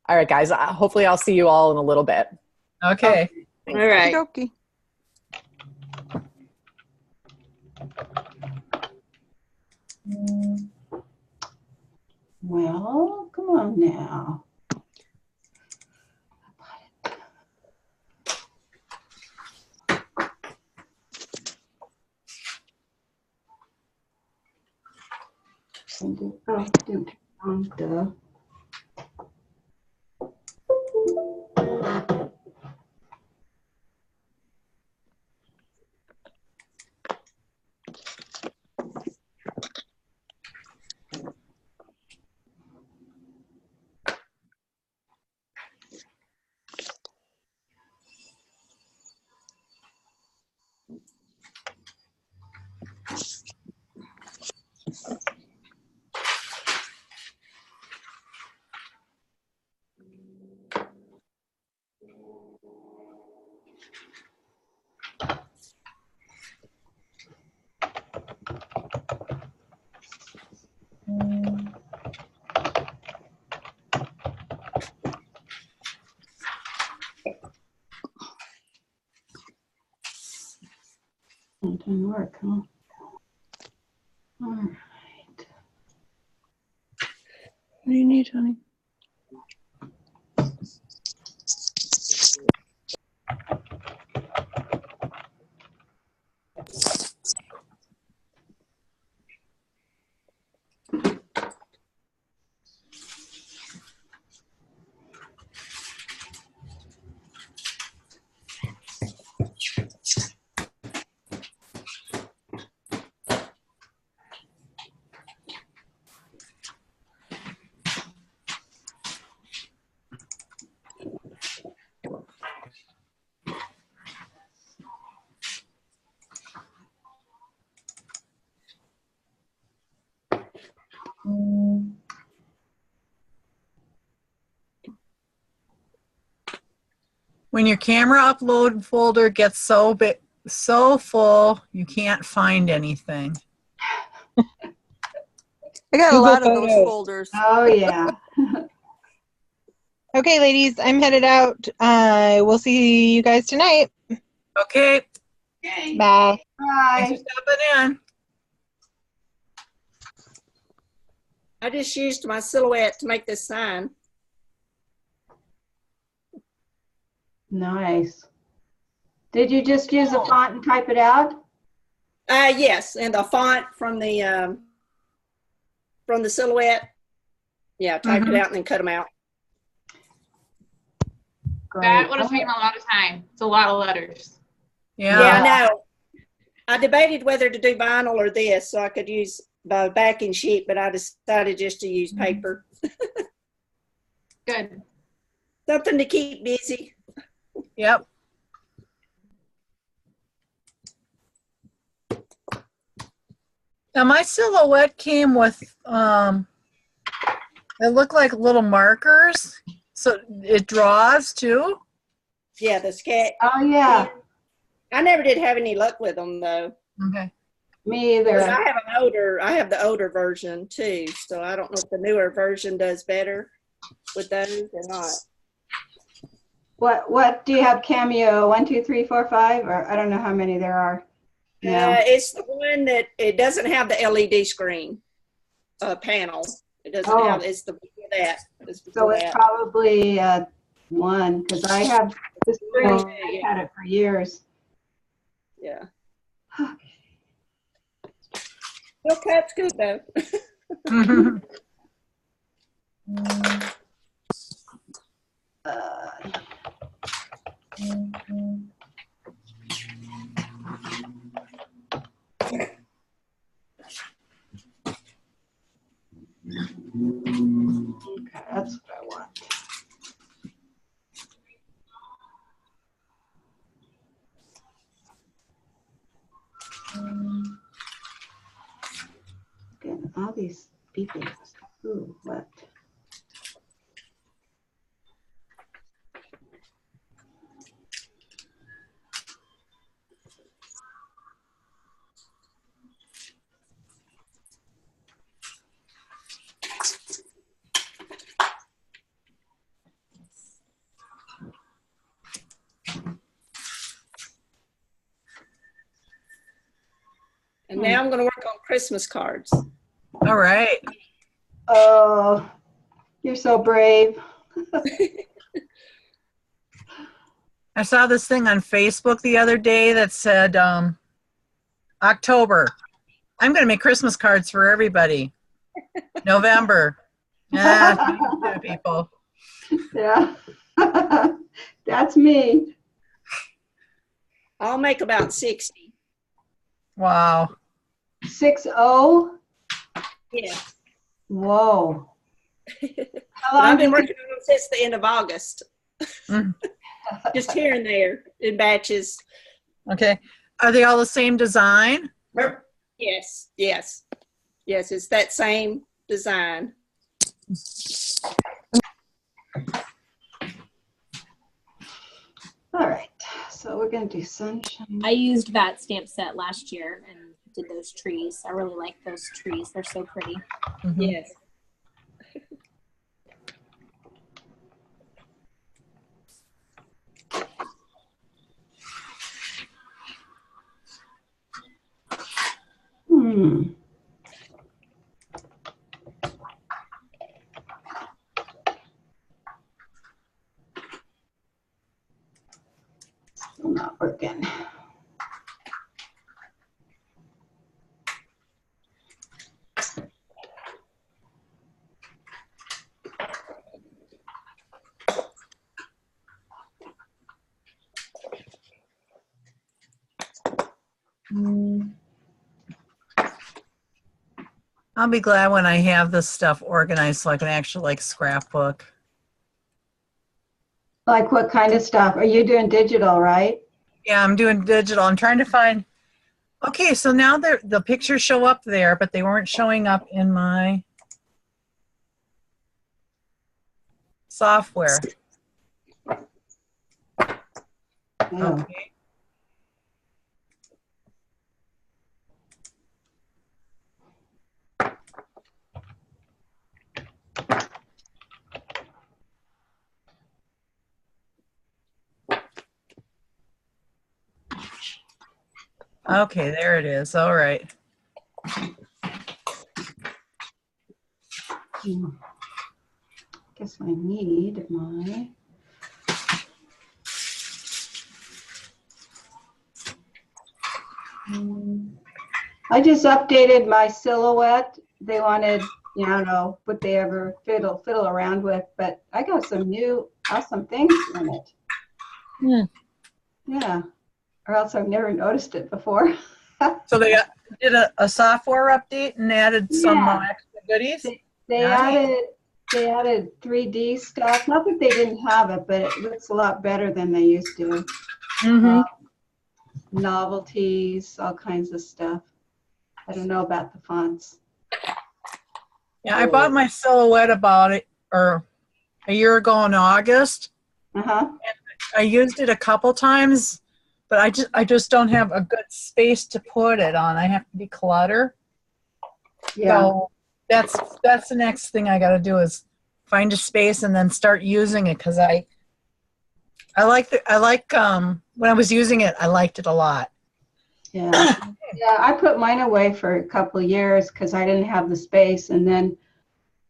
Speaker 8: all right, guys. Hopefully, I'll see you all in a little bit.
Speaker 2: Okay.
Speaker 13: All right.
Speaker 5: Okie
Speaker 4: Well, come on now. Oh, didn't turn on the. It didn't work, huh? All right.
Speaker 5: What do you need, honey?
Speaker 2: When your camera upload folder gets so big, so full, you can't find anything.
Speaker 5: I got a lot of those folders.
Speaker 4: Oh, yeah.
Speaker 14: Okay, ladies, I'm headed out. We'll see you guys tonight.
Speaker 2: Okay.
Speaker 4: Okay.
Speaker 14: Bye.
Speaker 4: Bye.
Speaker 2: Thanks for stopping in.
Speaker 13: I just used my silhouette to make this sign.
Speaker 4: Nice. Did you just use a font and type it out?
Speaker 13: Yes, and the font from the silhouette. Yeah, typed it out and then cut them out.
Speaker 4: Great.
Speaker 10: That would have taken a lot of time. It's a lot of letters.
Speaker 2: Yeah.
Speaker 13: Yeah, I know. I debated whether to do vinyl or this, so I could use the backing sheet, but I decided just to use paper.
Speaker 10: Good.
Speaker 13: Something to keep busy.
Speaker 2: Yep. Now my silhouette came with, it looked like little markers. So it draws too?
Speaker 13: Yeah, the sketch.
Speaker 4: Oh, yeah.
Speaker 13: I never did have any luck with them though.
Speaker 2: Okay.
Speaker 4: Me either.
Speaker 13: I have the older version too, so I don't know if the newer version does better with those or not.
Speaker 4: What do you have, Cameo? 1, 2, 3, 4, 5, or I don't know how many there are. Yeah.
Speaker 13: It's the one that it doesn't have the LED screen panel. It doesn't have. It's the before that.
Speaker 4: So it's probably 1 because I have the screen. I've had it for years.
Speaker 13: Yeah. Well, that's good though.
Speaker 4: Okay, that's what I want. Getting all these people. Ooh, what?
Speaker 13: And now I'm going to work on Christmas cards.
Speaker 2: All right.
Speaker 4: Oh, you're so brave.
Speaker 2: I saw this thing on Facebook the other day that said, October, I'm going to make Christmas cards for everybody. November, people.
Speaker 4: Yeah, that's me.
Speaker 13: I'll make about 60.
Speaker 2: Wow.
Speaker 4: 60?
Speaker 13: Yeah.
Speaker 4: Whoa.
Speaker 13: I've been working on them since the end of August. Just here and there in batches.
Speaker 2: Okay. Are they all the same design?
Speaker 13: Yes, yes. Yes, it's that same design.
Speaker 4: All right, so we're going to do sunshine.
Speaker 9: I used that stamp set last year and did those trees. I really like those trees. They're so pretty.
Speaker 2: Mm-hmm.
Speaker 13: Yes.
Speaker 4: Still not working.
Speaker 2: I'll be glad when I have this stuff organized so I can actually scrapbook.
Speaker 4: Like what kind of stuff? Are you doing digital, right?
Speaker 2: Yeah, I'm doing digital. I'm trying to find. Okay, so now the pictures show up there, but they weren't showing up in my software. Okay. Okay, there it is. All right.
Speaker 4: Guess I need my. I just updated my silhouette. They wanted, I don't know what they ever fiddle around with, but I got some new awesome things in it. Yeah, or else I've never noticed it before.
Speaker 2: So they did a software update and added some extra goodies?
Speaker 4: They added 3D stuff. Not that they didn't have it, but it looks a lot better than they used to.
Speaker 2: Mm-hmm.
Speaker 4: Novelties, all kinds of stuff. I don't know about the fonts.
Speaker 2: Yeah, I bought my silhouette a year ago in August.
Speaker 4: Uh-huh.
Speaker 2: I used it a couple times, but I just don't have a good space to put it on. I have to declutter.
Speaker 4: Yeah.
Speaker 2: So that's the next thing I got to do is find a space and then start using it because I like when I was using it, I liked it a lot.
Speaker 4: Yeah. Yeah, I put mine away for a couple of years because I didn't have the space, and then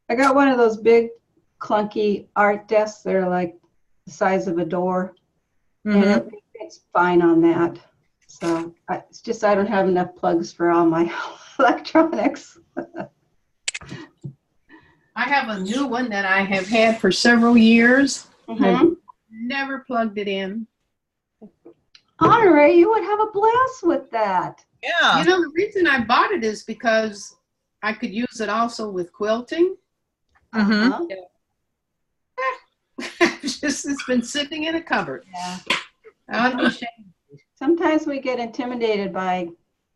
Speaker 4: I got one of those big clunky art desks that are like the size of a door, and it fits fine on that. So it's just I don't have enough plugs for all my electronics.
Speaker 11: I have a new one that I have had for several years. I've never plugged it in.
Speaker 4: Honorary, you would have a blast with that.
Speaker 2: Yeah.
Speaker 11: You know, the reason I bought it is because I could use it also with quilting. It's been sitting in a cupboard.
Speaker 4: Yeah. Sometimes we get intimidated by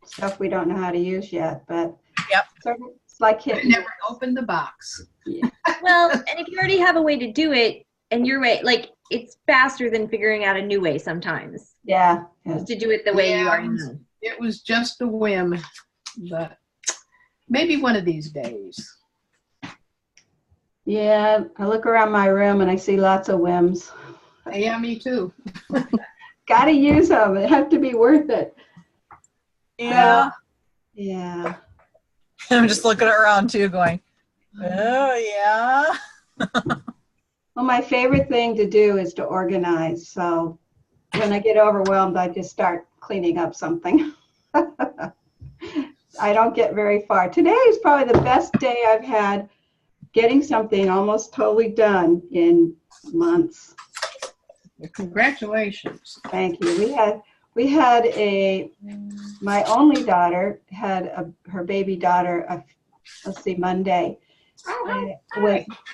Speaker 4: stuff we don't know how to use yet, but it's like hitting.
Speaker 11: I never opened the box.
Speaker 4: Yeah.
Speaker 6: Well, and if you already have a way to do it, and your way, like, it's faster than figuring out a new way sometimes.
Speaker 4: Yeah.
Speaker 6: Just to do it the way you already know.
Speaker 11: It was just a whim, but maybe one of these days.
Speaker 4: Yeah, I look around my room and I see lots of whims.
Speaker 11: Yeah, me too.
Speaker 4: Got to use them. It have to be worth it.
Speaker 2: Yeah.
Speaker 4: Yeah.
Speaker 2: I'm just looking around too, going, oh yeah.
Speaker 4: Well, my favorite thing to do is to organize. So when I get overwhelmed, I just start cleaning up something. I don't get very far. Today is probably the best day I've had getting something almost totally done in months.
Speaker 11: Congratulations.
Speaker 4: Thank you. We had my only daughter had her baby daughter, Monday.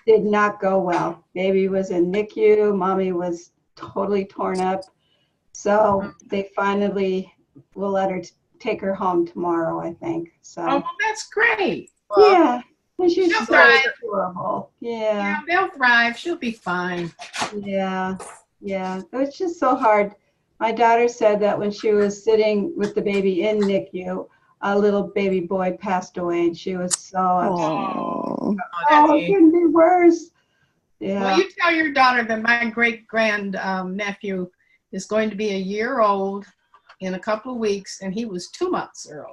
Speaker 4: Did not go well. Baby was in NICU. Mommy was totally torn up. So they finally will let her take her home tomorrow, I think. So.
Speaker 11: Oh, well, that's great.
Speaker 4: Yeah. And she's
Speaker 11: She'll
Speaker 4: so
Speaker 11: thrive.
Speaker 4: adorable. Yeah.
Speaker 11: Yeah, they'll thrive. She'll be fine.
Speaker 4: Yeah. Yeah. It was just so hard. My daughter said that when she was sitting with the baby in NICU, a little baby boy passed away, and she was so upset. Oh, it couldn't be worse. Yeah.
Speaker 11: Well, you tell your daughter that my great-grand nephew is going to be a year old in a couple of weeks, and he was 2 months early.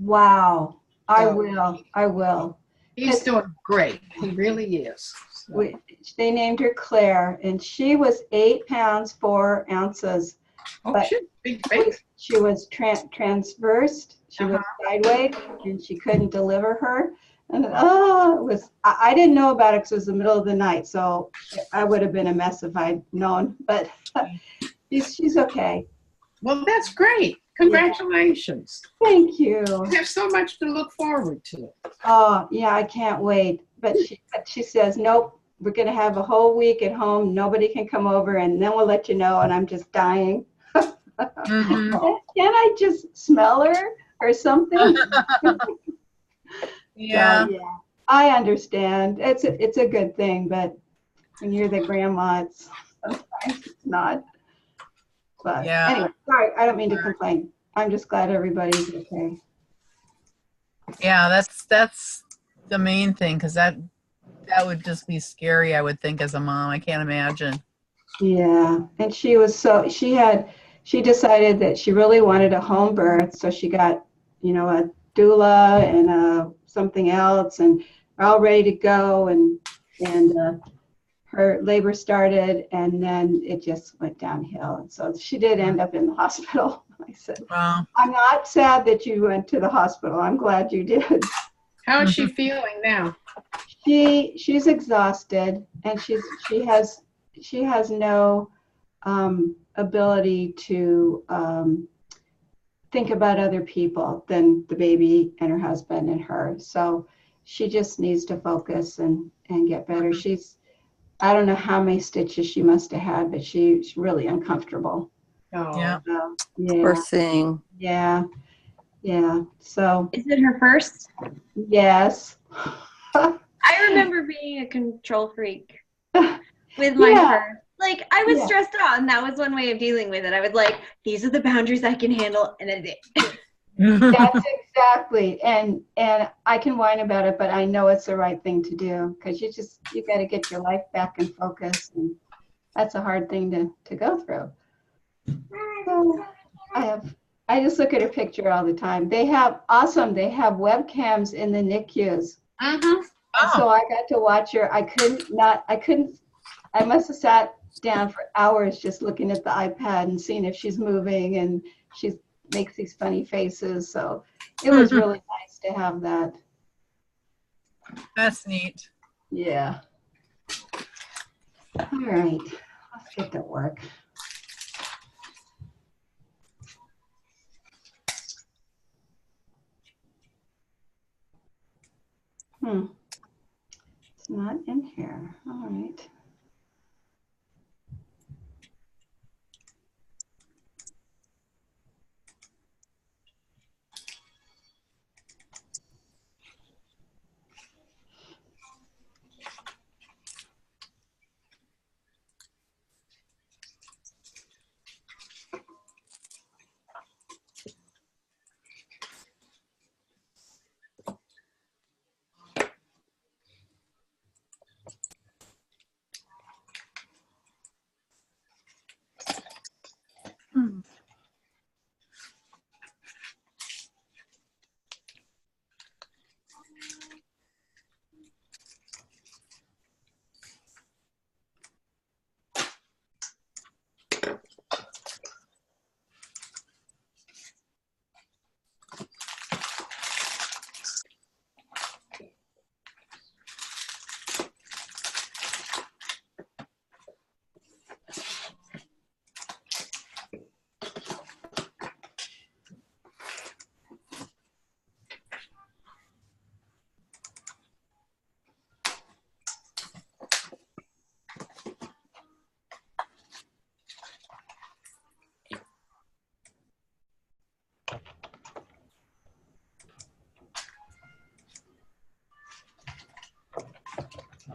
Speaker 4: Wow. I will.
Speaker 11: He's doing great. He really is. So.
Speaker 4: They named her Claire, and she was 8 pounds 4 ounces.
Speaker 11: Oh,
Speaker 4: but
Speaker 11: big baby.
Speaker 4: She was transversed. She was sideways, and she couldn't deliver her. And I didn't know about it because it was the middle of the night, so I would have been a mess if I'd known. But she's okay.
Speaker 11: Well, that's great. Congratulations.
Speaker 4: Yeah. Thank you.
Speaker 11: You have so much to look forward to.
Speaker 4: Oh, yeah, I can't wait. But she says, nope, we're going to have a whole week at home. Nobody can come over, and then we'll let you know. And I'm just dying. Can I just smell her or something?
Speaker 2: Yeah.
Speaker 4: So, yeah. I understand. It's a good thing, but when you're the grandma, sometimes it's not. But anyway, sorry, I don't mean to complain. I'm just glad everybody's okay.
Speaker 2: Yeah, that's the main thing, because that would just be scary, I would think, as a mom. I can't imagine.
Speaker 4: Yeah, and she decided that she really wanted a home birth, so she got, a doula and something else, and we're all ready to go, and her labor started, and then it just went downhill. And so she did end up in the hospital. I said,
Speaker 2: wow.
Speaker 4: I'm not sad that you went to the hospital. I'm glad you did.
Speaker 11: How is she feeling now?
Speaker 4: She's exhausted, and she has no ability to think about other people than the baby and her husband and her. So she just needs to focus and get better. I don't know how many stitches she must have had, but she's really uncomfortable.
Speaker 11: Oh,
Speaker 2: yeah.
Speaker 4: Yeah.
Speaker 5: Poor thing.
Speaker 4: Yeah. Yeah, so.
Speaker 6: Is it her first?
Speaker 4: Yes.
Speaker 6: I remember being a control freak with my first. Like, I was stressed out, and that was one way of dealing with it. I would like, these are the boundaries I can handle, and then
Speaker 4: That's exactly, and I can whine about it, but I know it's the right thing to do, because you got to get your life back in focus, and that's a hard thing to go through. So I just look at her picture all the time. They have webcams in the NICUs.
Speaker 1: Mm-hmm.
Speaker 4: And so I got to watch her. I must have sat down for hours just looking at the iPad and seeing if she's moving, and she makes these funny faces. So it was really nice to have that.
Speaker 2: That's neat.
Speaker 4: Yeah. All right, let's get to work. It's not in here. All right.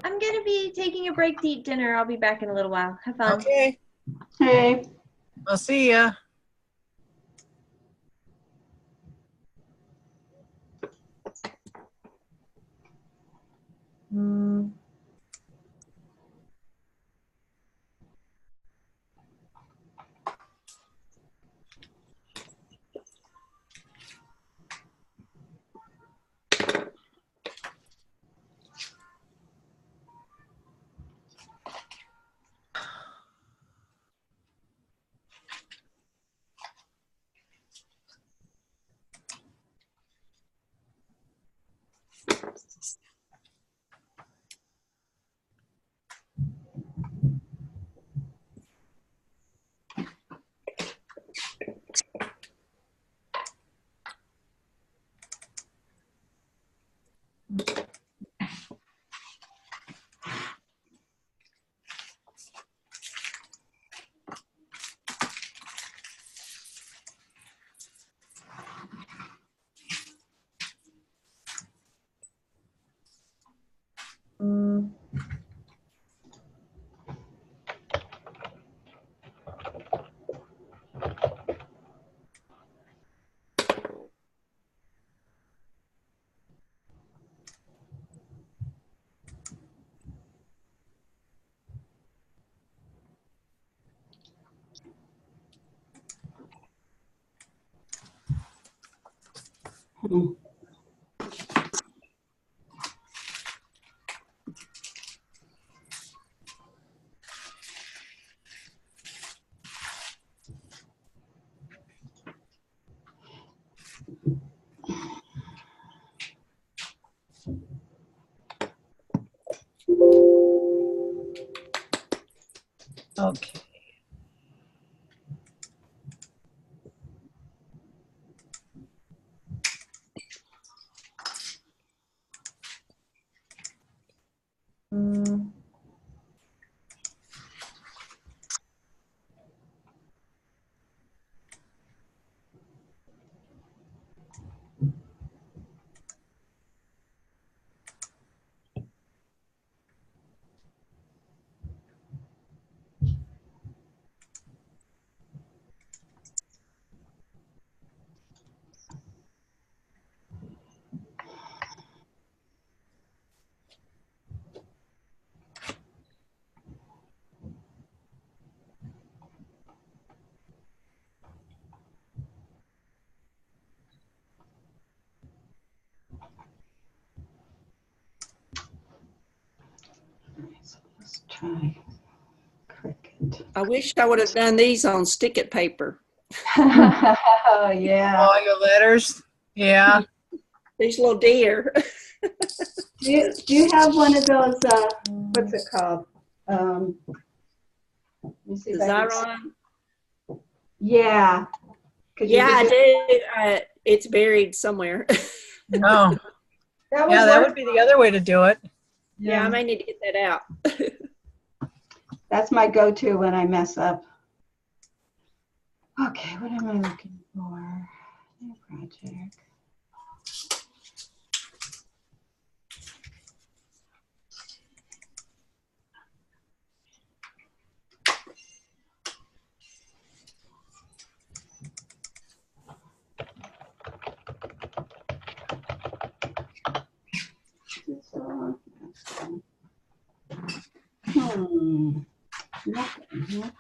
Speaker 6: I'm going to be taking a break to eat dinner. I'll be back in a little while. Have fun.
Speaker 2: Okay.
Speaker 4: Hey.
Speaker 2: I'll see ya. Okay.
Speaker 4: try Cricut.
Speaker 13: I wish I would have done these on stick-it paper.
Speaker 4: Oh, yeah.
Speaker 2: All your letters. Yeah.
Speaker 13: These little deer.
Speaker 4: Do you have one of those, what's it called? Let me see if I can-
Speaker 13: Xyron?
Speaker 4: Yeah. Could you
Speaker 13: Yeah, I
Speaker 4: do-
Speaker 13: do. It's buried somewhere.
Speaker 2: Oh.
Speaker 4: That
Speaker 2: Yeah, that
Speaker 4: work.
Speaker 2: would be the other way to do it.
Speaker 13: Yeah, I may need to get that out.
Speaker 4: That's my go-to when I mess up. Okay, what am I looking for? New project. Nothing here.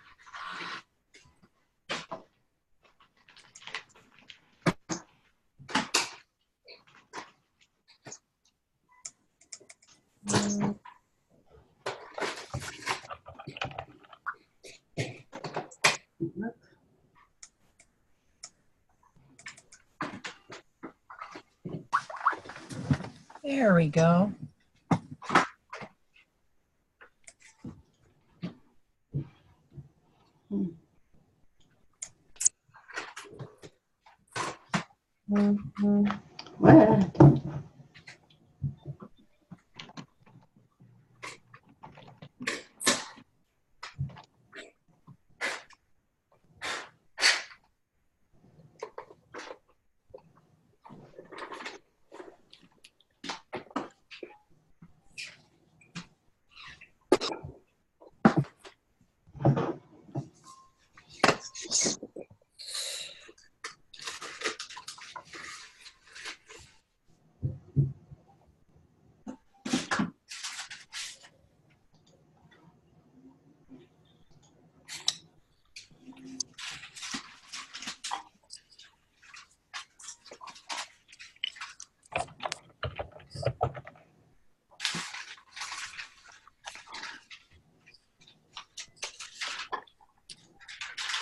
Speaker 2: There we go.
Speaker 4: What?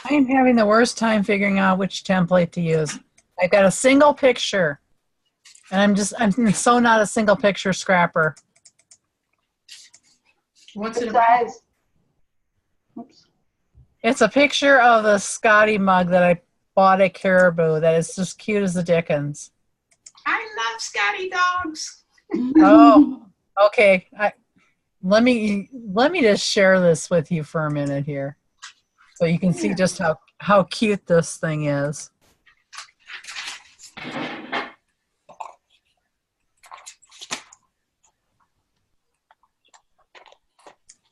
Speaker 2: I am having the worst time figuring out which template to use. I've got a single picture, and I'm so not a single picture scrapper.
Speaker 11: What's it
Speaker 4: Size? Oops.
Speaker 2: It's a picture of the Scotty mug that I bought at Caribou that is just cute as the dickens.
Speaker 11: I love Scotty dogs.
Speaker 2: Oh, okay. Let me just share this with you for a minute here, so you can see just how cute this thing is.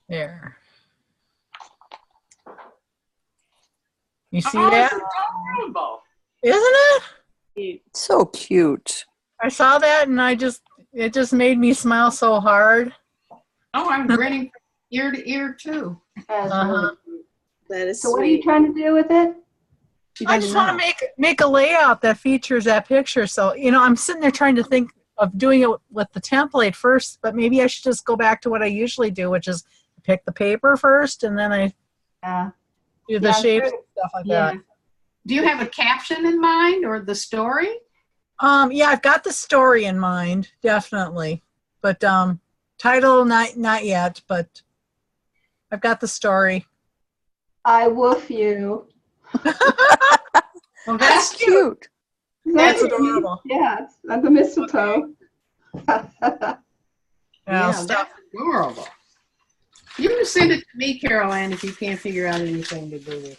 Speaker 2: There. You see that?
Speaker 11: Adorable.
Speaker 2: Isn't it?
Speaker 5: So cute.
Speaker 2: I saw that and it just made me smile so hard.
Speaker 11: Oh, I'm grinning from ear to ear too.
Speaker 2: Uh-huh.
Speaker 13: That is
Speaker 4: So what are you trying to do with it?
Speaker 2: I just want to make a layout that features that picture. So, I'm sitting there trying to think of doing it with the template first, but maybe I should just go back to what I usually do, which is pick the paper first and then I do the shapes and stuff like that.
Speaker 11: Do you have a caption in mind or the story?
Speaker 2: Yeah, I've got the story in mind, definitely. But title not yet, but I've got the story.
Speaker 4: I woof you.
Speaker 11: Well,
Speaker 5: That's cute.
Speaker 2: That's adorable.
Speaker 4: Yeah, it's on the mistletoe.
Speaker 2: Yeah,
Speaker 11: that's adorable. You can send it to me, Carole Ann, if you can't figure out anything to do with it.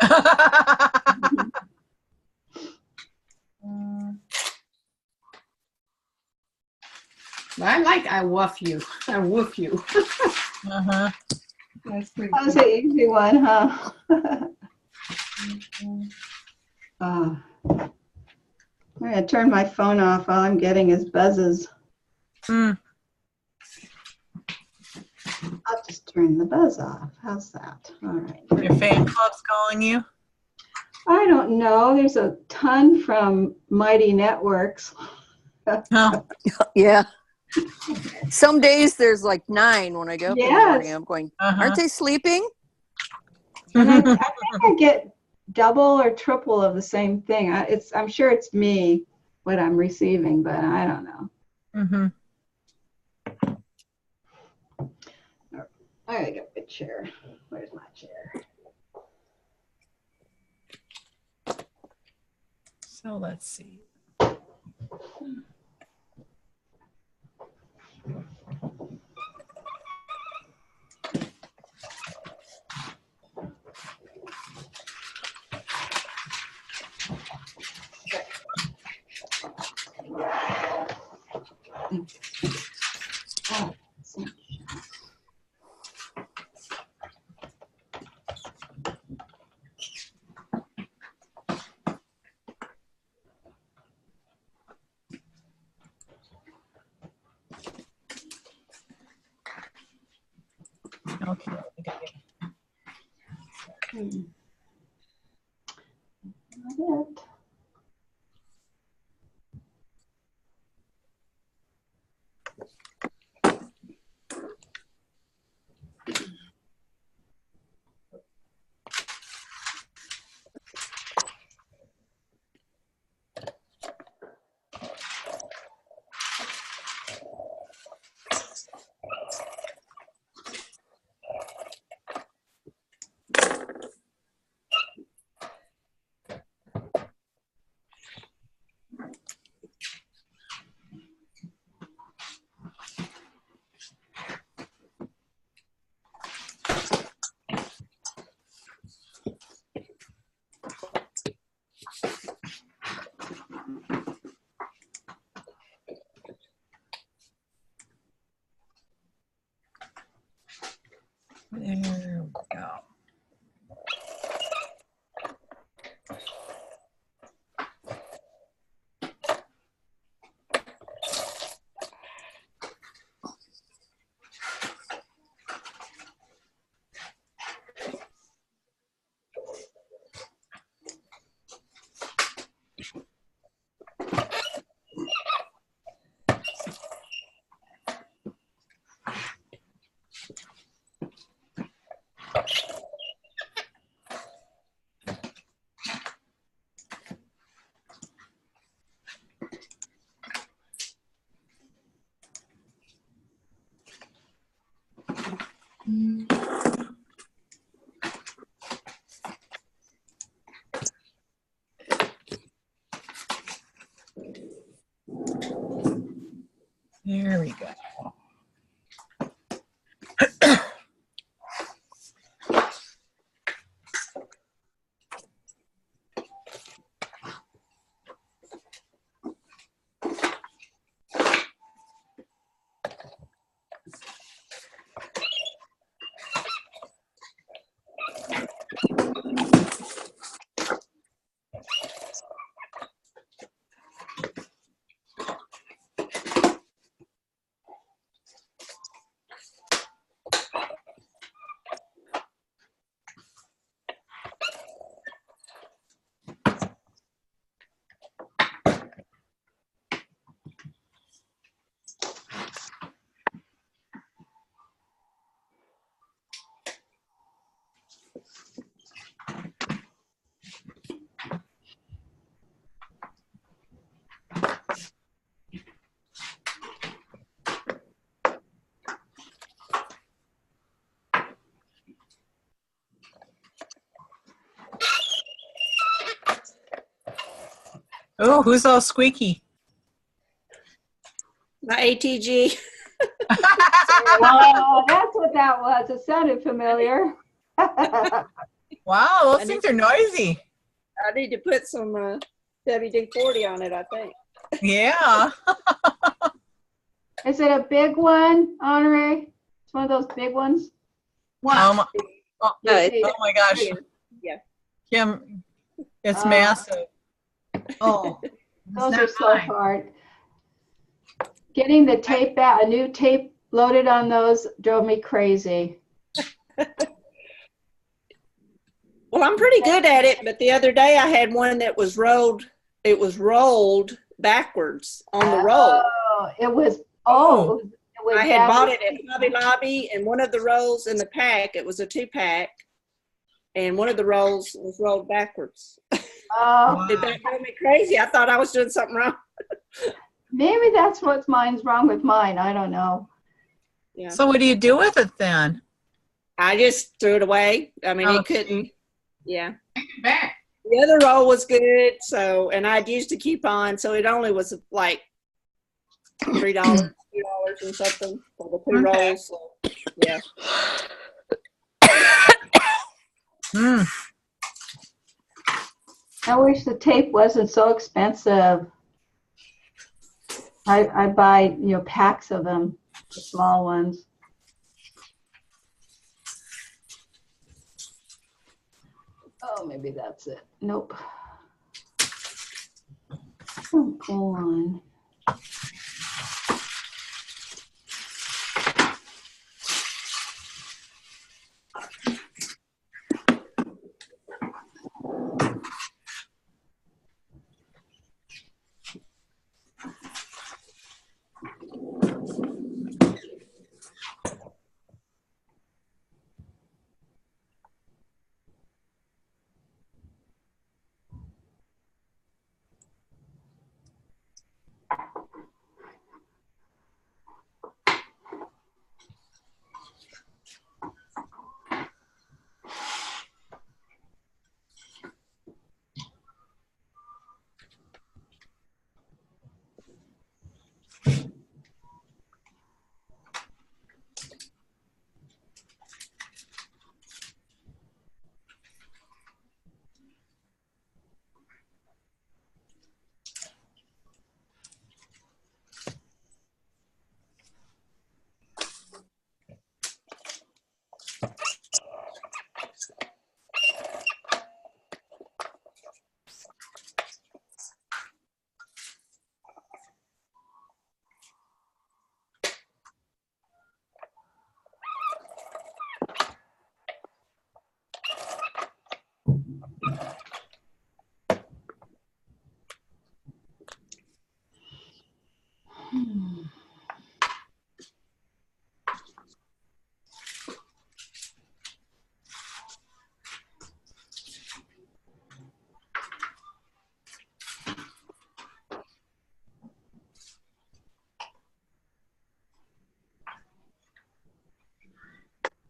Speaker 11: I woof you. I woof you.
Speaker 2: Uh-huh.
Speaker 11: That's pretty
Speaker 4: That was an easy one, huh? I'm going to turn my phone off. All I'm getting is buzzes. I'll just turn the buzz off. How's that? All right.
Speaker 2: Your fan club's calling you?
Speaker 4: I don't know. There's a ton from Mighty Networks.
Speaker 2: Oh.
Speaker 5: Yeah. Some days there's like 9 when I get up in the morning.
Speaker 4: Yes.
Speaker 5: I'm going,
Speaker 2: Uh-huh.
Speaker 5: aren't they sleeping?
Speaker 4: And I think I get double or triple of the same thing. I'm sure it's me, what I'm receiving, but I don't know.
Speaker 2: Mm-hmm.
Speaker 4: I gotta get a chair. Where's my chair?
Speaker 2: So let's see.
Speaker 4: Oh,
Speaker 2: Okay.
Speaker 4: not it.
Speaker 2: There we go. There we go. Oh, who's all squeaky?
Speaker 13: My ATG.
Speaker 4: Oh, that's what that was. It sounded familiar.
Speaker 2: Wow, those things are noisy.
Speaker 13: I need to put some WD-40 on it, I think.
Speaker 2: Yeah.
Speaker 4: Is it a big one, Honore? It's one of those big ones?
Speaker 2: Oh
Speaker 13: it's
Speaker 2: my gosh.
Speaker 13: Yeah.
Speaker 2: Kim, it's massive.
Speaker 11: Oh,
Speaker 4: those are so hard. Getting the tape out, a new tape loaded on those drove me crazy.
Speaker 13: Well, I'm pretty good at it, but the other day I had one that was rolled. It was rolled backwards on the roll.
Speaker 4: Oh, it was Oh, it was
Speaker 13: I had bought
Speaker 4: that-
Speaker 13: it at Hobby Lobby, and one of the rolls in the pack, it was a 2-pack, and one of the rolls was rolled backwards.
Speaker 4: Oh,
Speaker 13: Did that drive me crazy? I thought I was doing something wrong.
Speaker 4: maybe that's what's wrong with mine. I don't know.
Speaker 13: Yeah.
Speaker 2: So what do you do with it then?
Speaker 13: I just threw it away. I mean,
Speaker 2: Oh,
Speaker 13: it couldn't. Yeah.
Speaker 12: Back.
Speaker 13: The other roll was good, so, and I'd used a coupon, so it only was like $3, $2 and something for the 2
Speaker 2: Okay.
Speaker 13: rolls. So, yeah.
Speaker 2: Mm.
Speaker 4: I wish the tape wasn't so expensive. I buy, packs of them, the small ones. Oh, maybe that's it. Nope. Oh, go on.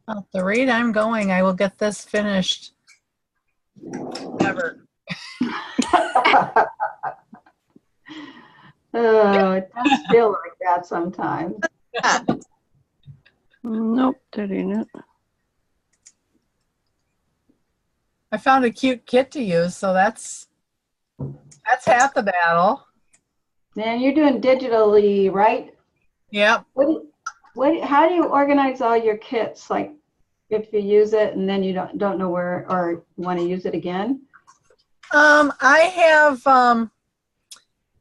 Speaker 2: At the rate I'm going, I will get this finished. Never.
Speaker 4: Oh, it does feel like that sometimes.
Speaker 5: Nope, that ain't it.
Speaker 2: I found a cute kit to use, so that's half the battle.
Speaker 4: Man, you're doing digitally, right?
Speaker 2: Yep.
Speaker 4: How do you organize all your kits? Like, if you use it and then you don't know where, or you want to use it again?
Speaker 2: I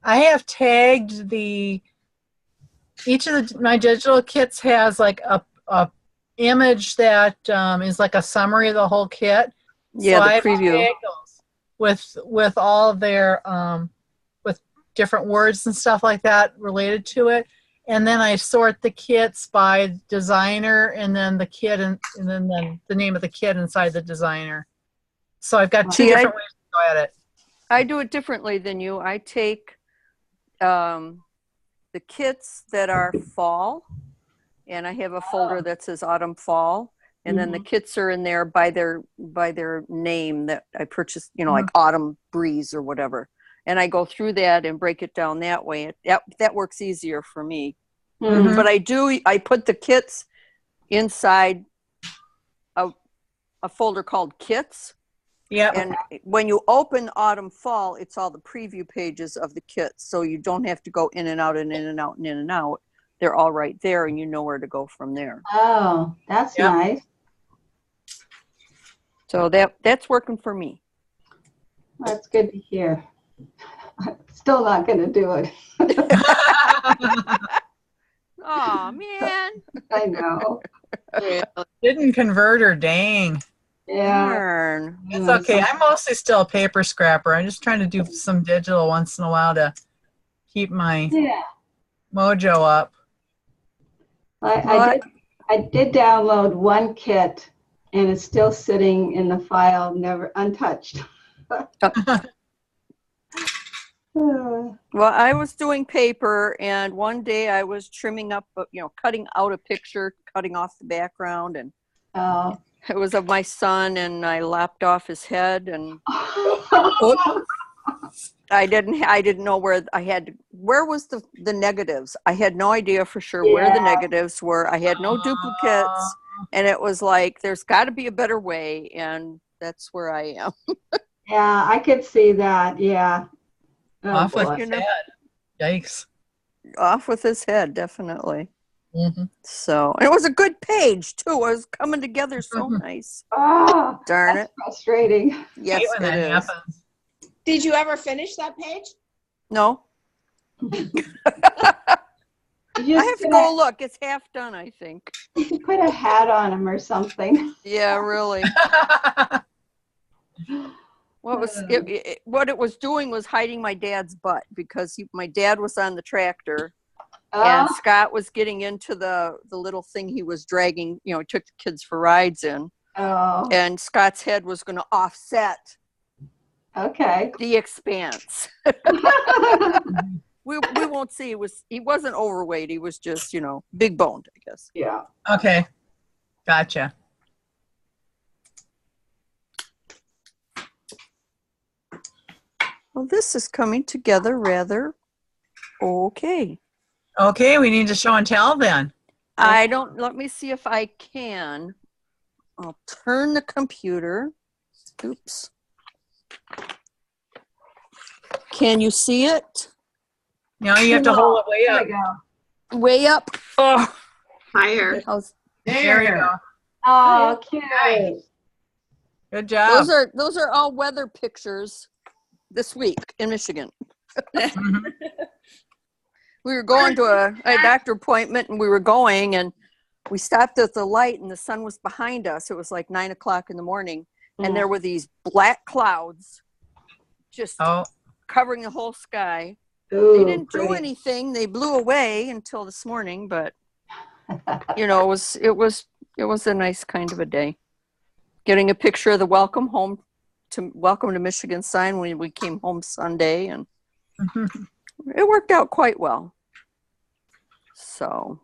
Speaker 2: have tagged each of my digital kits has like a image that is like a summary of the whole kit.
Speaker 5: Yeah,
Speaker 2: so
Speaker 5: the
Speaker 2: I've
Speaker 5: preview.
Speaker 2: tagged those with all of their with different words and stuff like that related to it. And then I sort the kits by designer and then the kit and then the name of the kit inside the designer. So I've got two different ways to go at it.
Speaker 5: I do it differently than you. I take the kits that are fall, and I have a folder that says autumn fall, and then the kits are in there by their name that I purchased, like autumn breeze or whatever. And I go through that and break it down that way. That works easier for me.
Speaker 4: Mm-hmm.
Speaker 5: But I put the kits inside a folder called kits.
Speaker 2: Yeah.
Speaker 5: And when you open autumn fall, it's all the preview pages of the kits. So you don't have to go in and out and in and out and in and out. They're all right there and you know where to go from there.
Speaker 4: Oh, that's nice.
Speaker 5: So that's working for me.
Speaker 4: That's good to hear. I'm still not going to do it.
Speaker 5: Oh, man.
Speaker 4: I know.
Speaker 2: Didn't convert her, dang.
Speaker 4: Yeah.
Speaker 2: It's okay. I'm mostly still a paper scrapper. I'm just trying to do some digital once in a while to keep my mojo up.
Speaker 4: I did download one kit, and it's still sitting in the file, never untouched.
Speaker 5: Well, I was doing paper, and one day I was trimming up, cutting out a picture, cutting off the background, and it was of my son, and I lopped off his head, and I didn't know where where was the negatives. I had no idea for sure where the negatives were. I had no duplicates, and it was like, there's got to be a better way, and that's where I am.
Speaker 4: Yeah, I could see that. Yeah.
Speaker 2: Off with his head. Yikes.
Speaker 5: Off with his head, definitely. So, and it was a good page too. It was coming together so nice.
Speaker 4: Oh,
Speaker 5: darn it!
Speaker 4: Frustrating.
Speaker 5: Yes, it is.
Speaker 3: Happens. Did you ever finish that page?
Speaker 5: No. I have to go look. It's half done, I think.
Speaker 4: You could put a hat on him or something.
Speaker 5: Yeah, really. What it was doing was hiding my dad's butt, because my dad was on the tractor, and Scott was getting into the little thing he was dragging, took the kids for rides in. And Scott's head was going to offset the expanse. we won't see. He wasn't overweight. He was just, big boned, I guess.
Speaker 4: Yeah.
Speaker 2: Okay. Gotcha.
Speaker 5: Well, this is coming together rather okay.
Speaker 2: Okay, we need to show and tell then.
Speaker 5: Let me see if I can. I'll turn the computer. Oops. Can you see it?
Speaker 2: No, you have to hold it way up.
Speaker 4: There we go.
Speaker 5: Way up.
Speaker 2: Oh,
Speaker 3: higher.
Speaker 2: There you go.
Speaker 4: Oh, cute.
Speaker 2: Good job.
Speaker 5: Those are all weather pictures this week in Michigan. We were going to a doctor appointment, and we stopped at the light, and the sun was behind us. It was like 9 o'clock in the morning, and there were these black clouds just covering the whole sky.
Speaker 4: Ooh,
Speaker 5: they didn't do anything. They blew away until this morning, but it was a nice kind of a day. Getting a picture of the welcome to Michigan sign when we came home Sunday, and it worked out quite well. So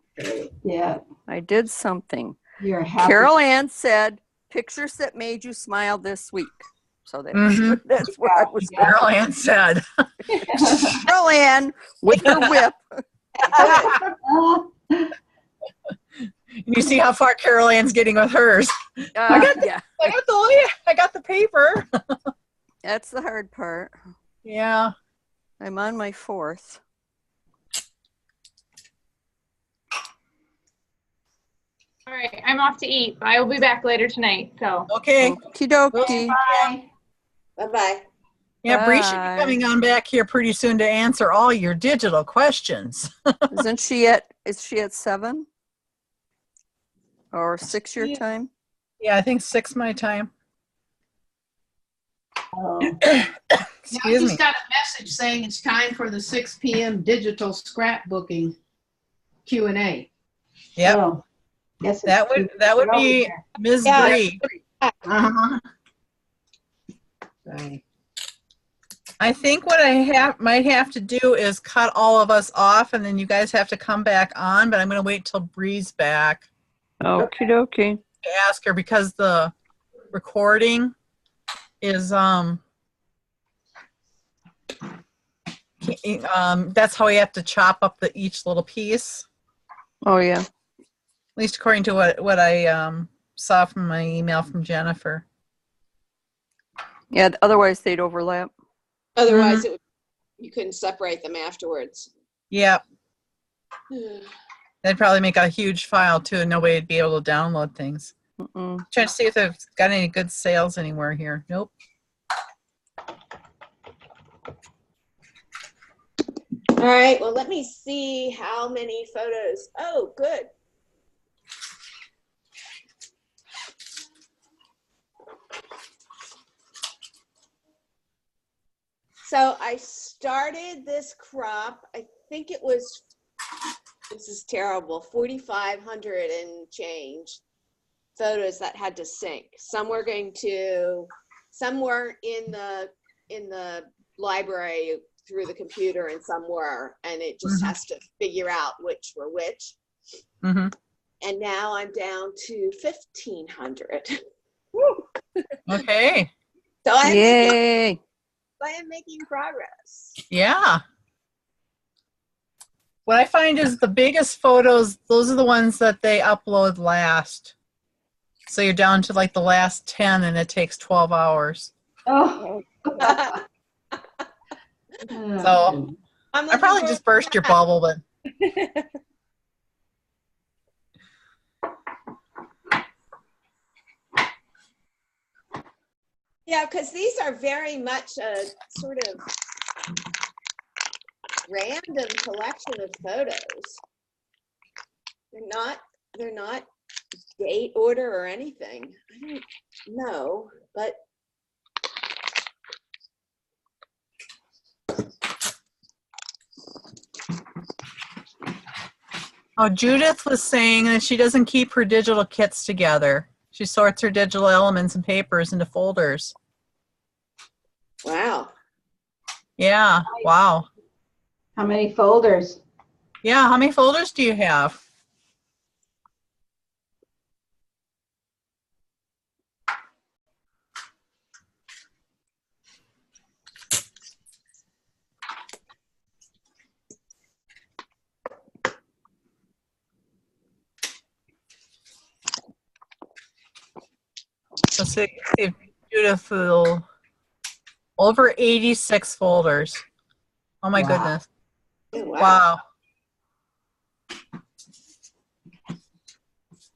Speaker 4: yeah,
Speaker 5: I did something.
Speaker 4: You're happy.
Speaker 5: Carol Ann said, "Pictures that made you smile this week." So that's what I was.
Speaker 2: Carol Ann said.
Speaker 5: Carol Ann with her whip.
Speaker 2: You see how far Carol Ann's getting with hers. I got the paper.
Speaker 5: That's the hard part.
Speaker 2: Yeah.
Speaker 5: I'm on my 4th.
Speaker 10: All right, I'm off to eat, but I will be back later tonight. So
Speaker 2: okay.
Speaker 5: Okie dokie.
Speaker 4: Bye.
Speaker 3: Bye-bye.
Speaker 2: Yeah, Bree should be coming on back here pretty soon to answer all your digital questions.
Speaker 5: Is she at 7? Or 6 your time?
Speaker 2: Yeah, I think 6 my time.
Speaker 11: I just got a message saying it's time for the 6 p.m. digital scrapbooking Q&A.
Speaker 2: Yep.
Speaker 4: Oh, yes,
Speaker 2: that would be Ms. Bree.
Speaker 11: Right.
Speaker 2: I think what I might have to do is cut all of us off, and then you guys have to come back on, but I'm going to wait till Bree's back.
Speaker 5: Okie dokie.
Speaker 2: To ask her, because the recording is that's how we have to chop up each little piece.
Speaker 5: Oh yeah.
Speaker 2: At least according to what I saw from my email from Jennifer.
Speaker 5: Yeah, otherwise they'd overlap.
Speaker 3: Otherwise you couldn't separate them afterwards.
Speaker 2: Yep. That'd probably make a huge file too, and nobody would be able to download things. Trying to see if they've got any good sales anywhere here. Nope.
Speaker 3: All right, well, let me see how many photos. Oh, good. So I started this crop, I think it was this is terrible, 4,500 and change photos that had to sync. Some were in the library through the computer, and some were, and it just has to figure out which were which.
Speaker 2: Mm-hmm.
Speaker 3: And now I'm down to 1,500.
Speaker 2: Okay.
Speaker 3: So I
Speaker 5: Yay.
Speaker 3: am making progress.
Speaker 2: Yeah. What I find is the biggest photos, those are the ones that they upload last. So you're down to like the last 10 and it takes 12 hours.
Speaker 4: Oh.
Speaker 2: So I probably just burst your bubble, but.
Speaker 3: Yeah, because these are very much a sort of random collection of photos. They're not date order or anything. I don't know, but
Speaker 2: Oh, Judith was saying that she doesn't keep her digital kits together. She sorts her digital elements and papers into folders.
Speaker 3: wow.
Speaker 2: Yeah, wow.
Speaker 4: How many folders?
Speaker 2: Yeah, how many folders do you have? Let's see if Judith will. Over 86 folders. Oh my goodness. Wow.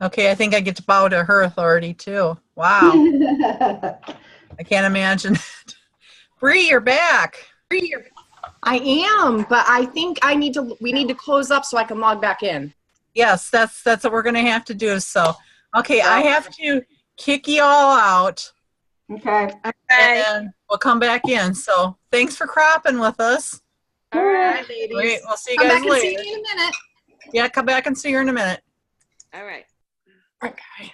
Speaker 2: Okay, I think I get to bow to her authority too. Wow. I can't imagine. Bree, you're back.
Speaker 8: I am, but I think we need to close up so I can log back in.
Speaker 2: Yes, that's what we're gonna have to do. So, okay, I have to kick you all out.
Speaker 4: Okay.
Speaker 2: And we'll come back in. So thanks for cropping with us.
Speaker 3: All right, ladies.
Speaker 2: Great. We'll see you
Speaker 8: Come
Speaker 2: guys
Speaker 8: back
Speaker 2: later.
Speaker 8: and see you in a minute.
Speaker 2: Yeah, come back and see her in a minute.
Speaker 3: All right.
Speaker 8: Okay.